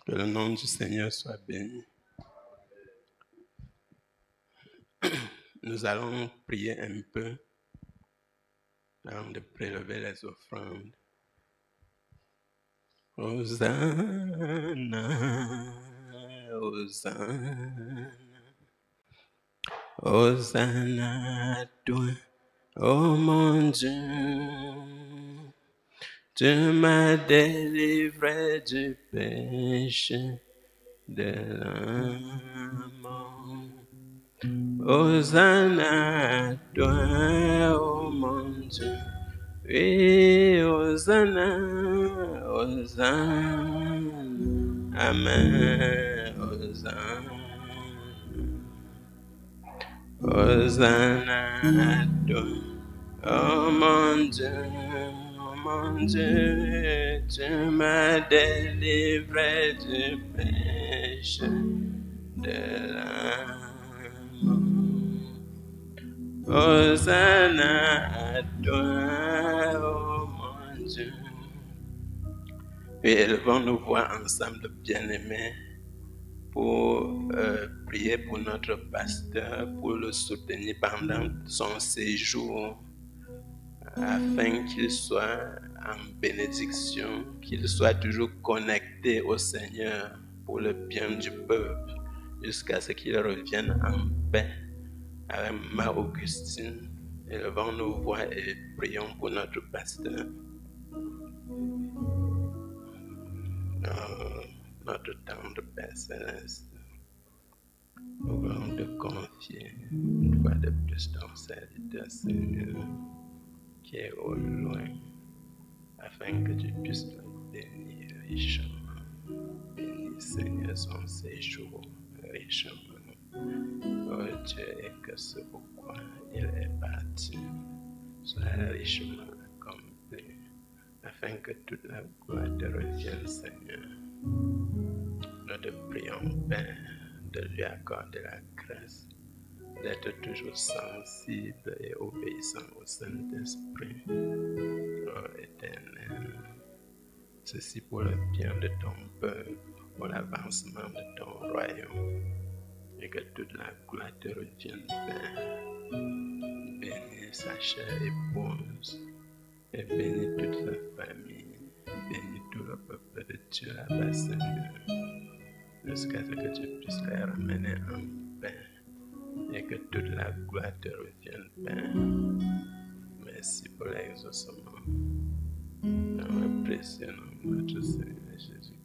Que le nom du Seigneur soit béni. Nous allons prier un peu avant de prélever les offrandes. Hosanna, Hosanna, Hosanna à toi, oh mon Dieu. Tu m'as délivré du péché de la mort. Hosanna à toi, oh mon Dieu. Oui, Hosanna, Hosanna, Amen, Hosanna. Hosanna à toi, oh mon Dieu. Mon Dieu, tu m'as délivré du péché de la mort. Hosanna à toi, oh mon Dieu. Et élevons nos voix ensemble, bien-aimés, pour prier pour notre pasteur, pour le soutenir pendant son séjour, afin qu'il soit en bénédiction, qu'il soit toujours connecté au Seigneur pour le bien du peuple, jusqu'à ce qu'il revienne en paix avec Mère Augustine. Élevons nos voix et prions pour notre pasteur. Notre tendre Père Céleste, nous voulons te confier une fois de plus ton serviteur, Seigneur, qui est au loin, afin que tu puisses le bénir richement. Bénis, Seigneur, son séjour richement. Oh Dieu, et que ce pourquoi il est parti soit richement accompli, afin que toute la gloire te revienne, Seigneur. Nous te prions, Père, de lui accorder la grâce d'être toujours sensible et obéissant au Saint-Esprit, Oh Éternel, ceci pour le bien de ton peuple, pour l'avancement de ton royaume, et que toute la gloire te revienne, Père. Bénis sa chère épouse, et bénis toute sa famille, bénis tout le peuple de Dieu là-bas, Seigneur, jusqu'à ce que tu puisses les ramener en paix, et que toute la gloire te revienne, Père. Merci pour l'exaucement, dans le précieux nom de notre Seigneur Jésus-Christ.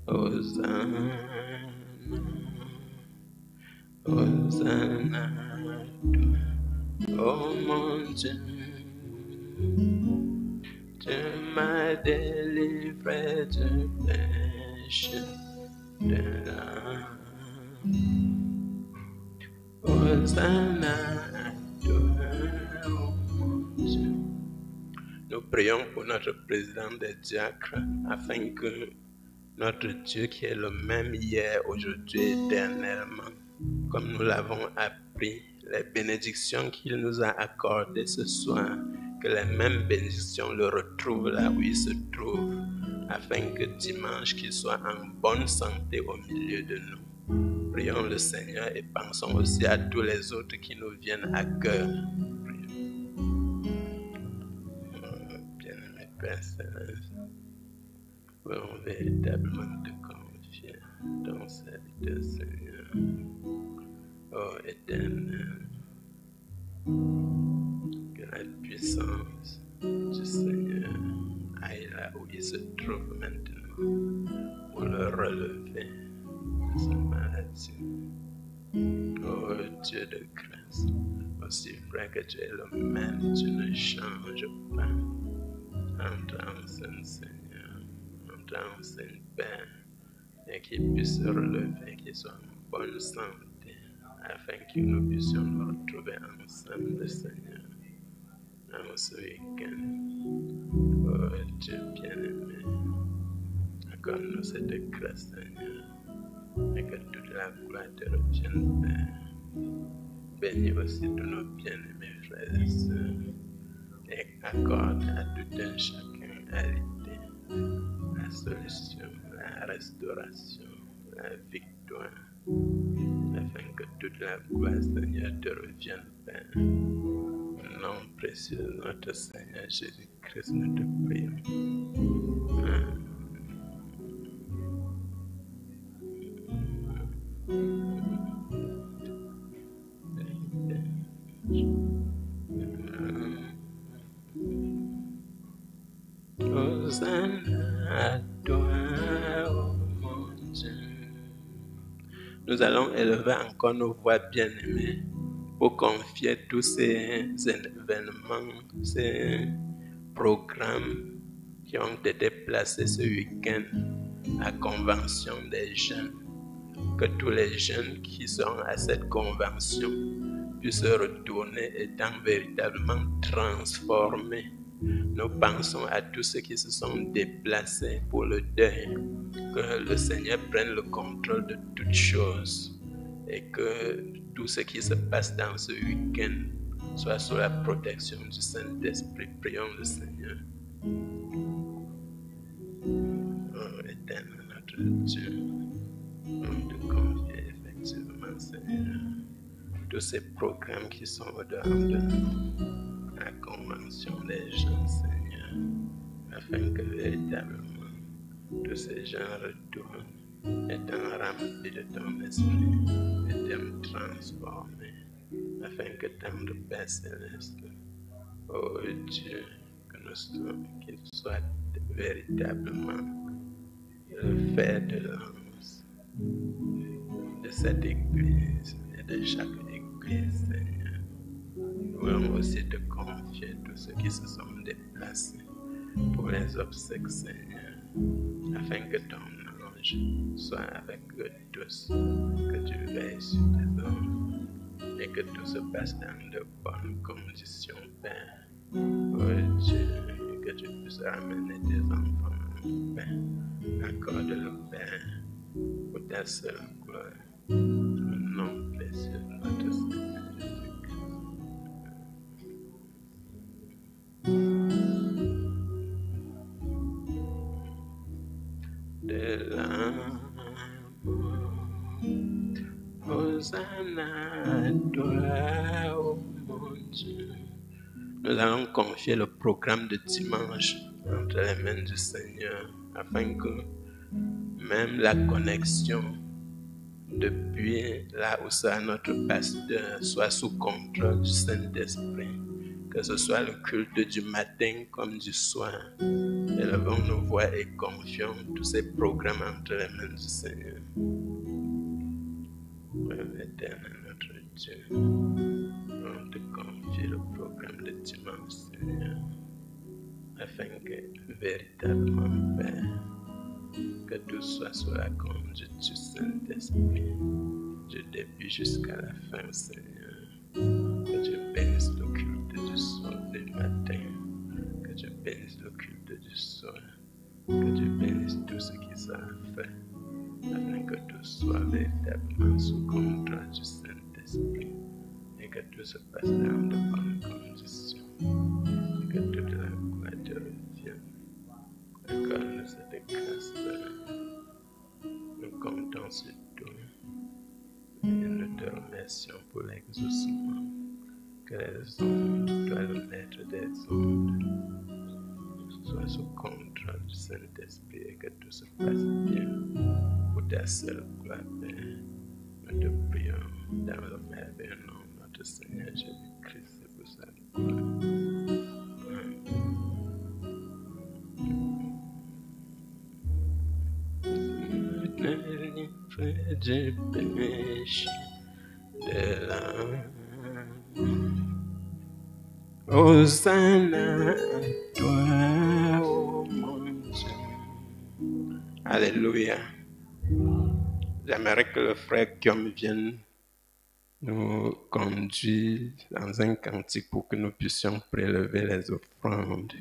Hosanna, Hosanna, oh mon Dieu, tu m'as délivré du péché de l'âme. Hosanna, oh mon Dieu. Nous prions pour notre président des diacres afin que notre Dieu qui est le même hier, aujourd'hui, éternellement, comme nous l'avons appris, les bénédictions qu'il nous a accordées ce soir, que les mêmes bénédictions le retrouvent là où il se trouve, afin que dimanche, qu'il soit en bonne santé au milieu de nous. Prions le Seigneur et pensons aussi à tous les autres qui nous viennent à cœur. Bien-aimé Père Céleste, voulons véritablement te confier ton serviteur, Seigneur. Oh Éternel, que la puissance du Seigneur aille là où il se trouve maintenant pour le relever de sa maladie. Oh Dieu de grâce, aussi vrai que tu es le même, tu ne changes pas. Entre en scène, Seigneur, entre en scène, Père, et qu'il puisse se relever, qu'il soit en bonne santé, afin que nous puissions nous retrouver ensemble, Seigneur, dans ce week-end. Oh Dieu bien-aimé, accorde-nous cette grâce, Seigneur, et que toute la gloire te revienne, Père. Bénis aussi tous nos bien-aimés frères et sœurs, et accorde à tout un chacun à l'idée, la solution, la restauration, la victoire, afin que toute la gloire, Seigneur, te revienne, Père. Au nom précieux de notre Seigneur Jésus-Christ, nous te prions. Amen. Hosanna à toi, oh mon Dieu. Nous allons élever encore nos voix bien-aimées pour confier tous ces événements, ces programmes qui ont été placés ce week-end à convention des jeunes. Que tous les jeunes qui sont à cette convention puissent retourner étant véritablement transformés. Nous pensons à tous ceux qui se sont déplacés pour le deuil. Que le Seigneur prenne le contrôle de toutes choses et que tout ce qui se passe dans ce week-end soit sous la protection du Saint-Esprit. Prions le Seigneur. Oh éternel notre Dieu, on te confie effectivement, Seigneur, tous ces programmes qui sont au-dehors de nous, la convention des jeunes, Seigneur, afin que véritablement tous ces gens retournent étant remplis de ton esprit, étant transformés, afin que tant de Père Céleste, ô Dieu, que nous sommes, qu'il soit véritablement le fer de lance de cette église et de chaque église, Seigneur. Nous voulons aussi te confier tous ceux qui se sont déplacés pour les obsèques, Seigneur. afin que ton ange soit avec eux tous, que tu veilles sur tes enfants et que tout se passe dans de bonnes conditions, Père. Oh Dieu, que tu puisses ramener tes enfants, Père. Accorde-le, Père, pour ta seule gloire. Au nom précieux de notre Seigneur Jésus-Christ. De l'amour, Hosanna à toi, oh mon Dieu. Nous allons confier le programme de dimanche entre les mains du Seigneur, afin que même la connexion depuis là où sera notre pasteur soit sous contrôle du Saint-Esprit. Que ce soit le culte du matin comme du soir. Élevons nos voix et confions tous ces programmes entre les mains du Seigneur. Éternel notre Dieu, on te confie le programme de dimanche, Seigneur, afin que véritablement, Père, que tout soit sous la conduite du Saint-Esprit, du début jusqu'à la fin, Seigneur. Que tu bénisses le culte du soir du matin, que tu bénisses le culte du soir, que tu bénisses tout ce qui sera fait, afin que tout soit véritablement sous contrôle du Saint-Esprit et que tout se passe dans de bonnes conditions, et que toute la gloire te revienne. Accorde-nous cette grâce, nous comptons sur toi et nous te remercions pour l'exaucement. Que les ondes, toi le maître des ondes, soient sous contrôle du Saint-Esprit et que tout se passe bien pour ta seule gloire, Père. Nous te prions dans le merveilleux nom de notre Seigneur Jésus-Christ et pour sa gloire. Du péché de l'âme. Hosanna à toi, oh mon Dieu. Alléluia. J'aimerais que le frère Guillaume vienne nous conduire dans un cantique pour que nous puissions prélever les offrandes.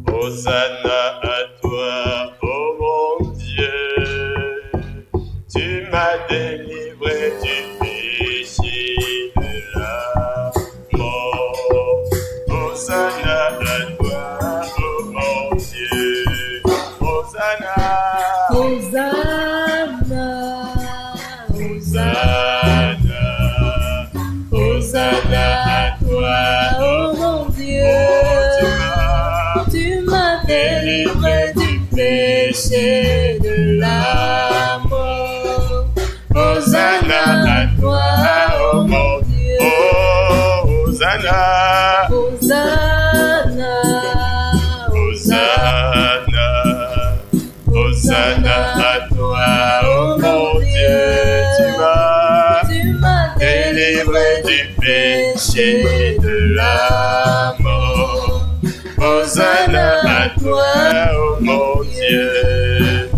Hosanna à toi, oh mon Dieu, tu m'as délivré du péché de la mort. Hosanna à toi, oh mon Dieu, Hosanna, Hosanna, Hosanna, Hosanna à toi, oh mon Dieu. Tu m'as délivré du péché de la mort. Hosanna à toi, oh mon Dieu. Oh, Hosanna, Hosanna, Hosanna, Hosanna à toi, oh mon Dieu. Tu m'as délivré du péché de la mort. Hosanna à toi, oh mon Dieu.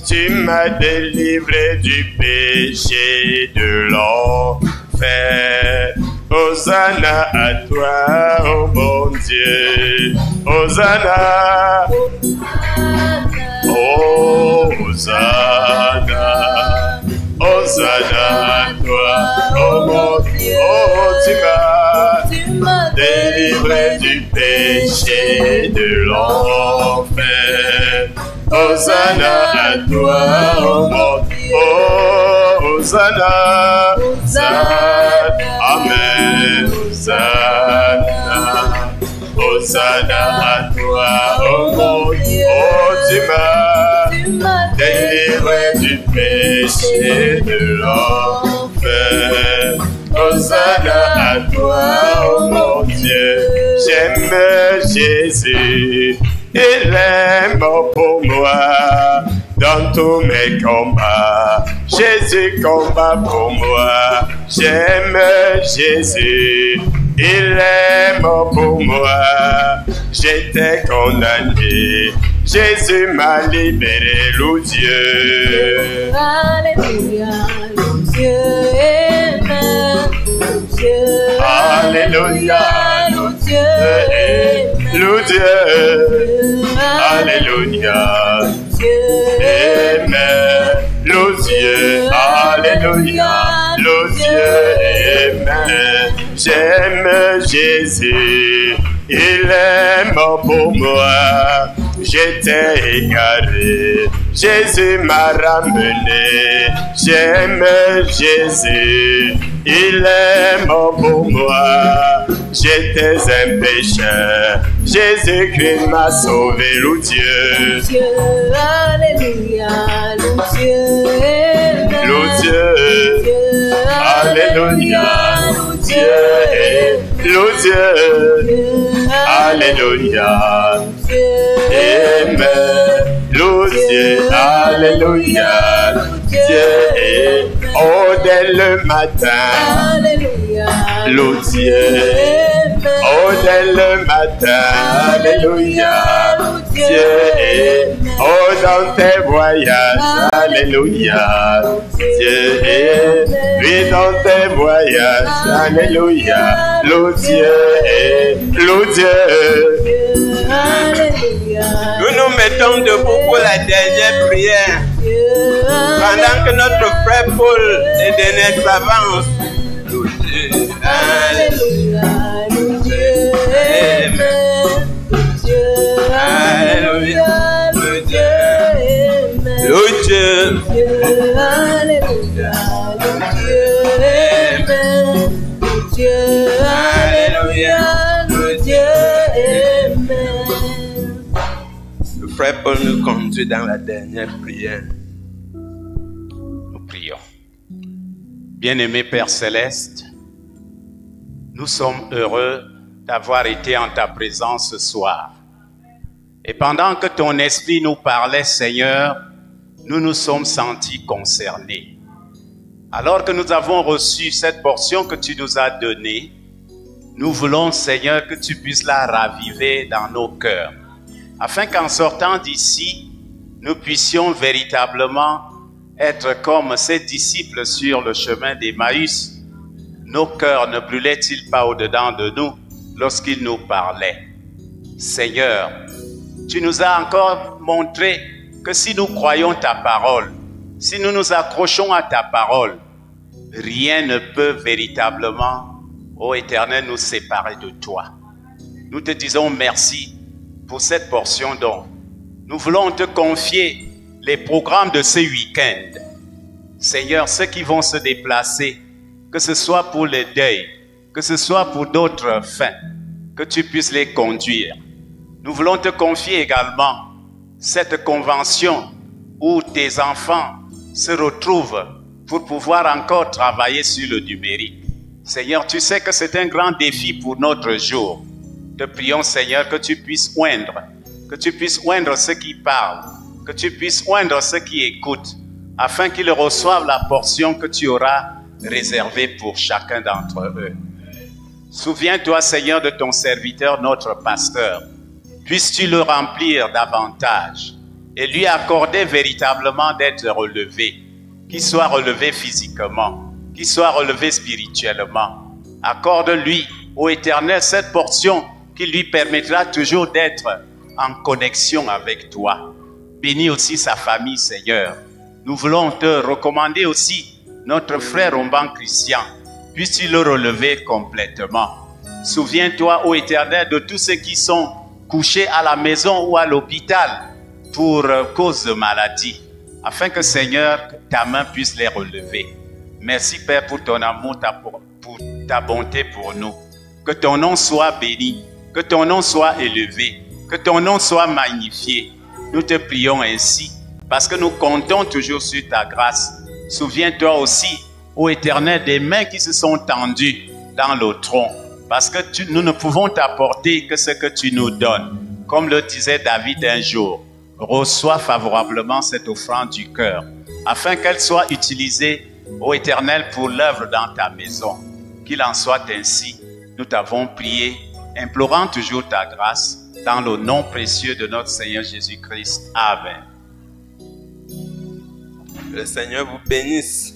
Tu m'as délivré du péché de l'enfer. Hosanna à toi, oh mon Dieu. Hosanna. Oh, Hosanna. Hosanna à toi, oh mon Dieu. Oh, tu m'as délivré du péché de l'enfer. Hosanna à toi, oh mon Dieu. Oh, Hosanna, Hosanna, Amen. Hosanna, Hosanna à toi, oh mon Dieu. Oh, tu m'as délivré du péché de l'enfer. Hosanna à toi, oh mon Dieu. J'aime Jésus, il est mort pour moi. Dans tous mes combats, Jésus combat pour moi. J'aime Jésus, il est mort pour moi. J'étais condamné, Jésus m'a libéré, loup Dieu. Alléluia, loup Dieu, amen. Dieu, Alléluia, loup Dieu, loup Dieu. Alléluia, amen. Loup Dieu, alléluia, loup Dieu, amen. J'aime Jésus, il est mort pour moi. J'étais égaré, Jésus m'a ramené. J'aime Jésus, il est mort pour moi. J'étais un pécheur, Jésus-Christ m'a sauvé, loup Dieu. Dieu, alléluia, loup Dieu, amen. Loup Dieu, alléluia, loup Dieu, loup Dieu, alléluia, amen. Loup Dieu, alléluia, Dieu, oh dès le matin, alléluia, loup Dieu, oh dès le matin, alléluia, Dieu, oh dans tes voyages, alléluia, Dieu, oui dans tes voyages, alléluia, loup Dieu, loup Dieu. Nous nous mettons debout pour la dernière prière. Pendant que notre frère Paul et dernier s'avance. Alléluia, loup Dieu, amen. Alléluia, loup Dieu, amen. Loup Dieu, alléluia, loup Dieu, amen. Dieu, alléluia, loup Dieu, amen. le frère Paul nous conduit dans la dernière prière. Nous prions. Bien-aimé Père Céleste, nous sommes heureux d'avoir été en ta présence ce soir. Et pendant que ton esprit nous parlait, Seigneur, nous nous sommes sentis concernés. Alors que nous avons reçu cette portion que tu nous as donnée, nous voulons, Seigneur, que tu puisses la raviver dans nos cœurs, afin qu'en sortant d'ici, nous puissions véritablement être comme ces disciples sur le chemin d'Emmaüs. Nos cœurs ne brûlaient-ils pas au-dedans de nous lorsqu'ils nous parlaient? Seigneur, tu nous as encore montré que si nous croyons ta parole, si nous nous accrochons à ta parole, rien ne peut véritablement, ô Éternel, nous séparer de toi. Nous te disons merci pour cette portion donc. Nous voulons te confier les programmes de ce week-end. Seigneur, ceux qui vont se déplacer, que ce soit pour les deuils, que ce soit pour d'autres fins, que tu puisses les conduire. Nous voulons te confier également cette convention où tes enfants se retrouvent pour pouvoir encore travailler sur le numérique. Seigneur, tu sais que c'est un grand défi pour notre jour. Te prions, Seigneur, que tu puisses oindre ceux qui parlent, que tu puisses oindre ceux qui écoutent, afin qu'ils reçoivent la portion que tu auras réservée pour chacun d'entre eux. Souviens-toi, Seigneur, de ton serviteur, notre pasteur. Puisses-tu le remplir davantage et lui accorder véritablement d'être relevé, qu'il soit relevé physiquement, qu'il soit relevé spirituellement. Accorde-lui, ô Éternel, cette portion qui lui permettra toujours d'être en connexion avec toi. Bénis aussi sa famille, Seigneur. Nous voulons te recommander aussi notre frère Romban Christian. Puisses-tu le relever complètement. Souviens-toi, ô Éternel, de tous ceux qui sont couchés à la maison ou à l'hôpital pour cause de maladie, afin que, Seigneur, ta main puisse les relever. Merci, Père, pour ton amour, pour ta bonté pour nous. Que ton nom soit béni, que ton nom soit élevé, que ton nom soit magnifié. Nous te prions ainsi, parce que nous comptons toujours sur ta grâce. Souviens-toi aussi ô Éternel, des mains qui se sont tendues dans le tronc, parce que nous ne pouvons t'apporter que ce que tu nous donnes. Comme le disait David un jour, reçois favorablement cette offrande du cœur, afin qu'elle soit utilisée, ô Éternel, pour l'œuvre dans ta maison. Qu'il en soit ainsi, nous t'avons prié, implorant toujours ta grâce, dans le nom précieux de notre Seigneur Jésus-Christ. Amen. Le Seigneur vous bénisse.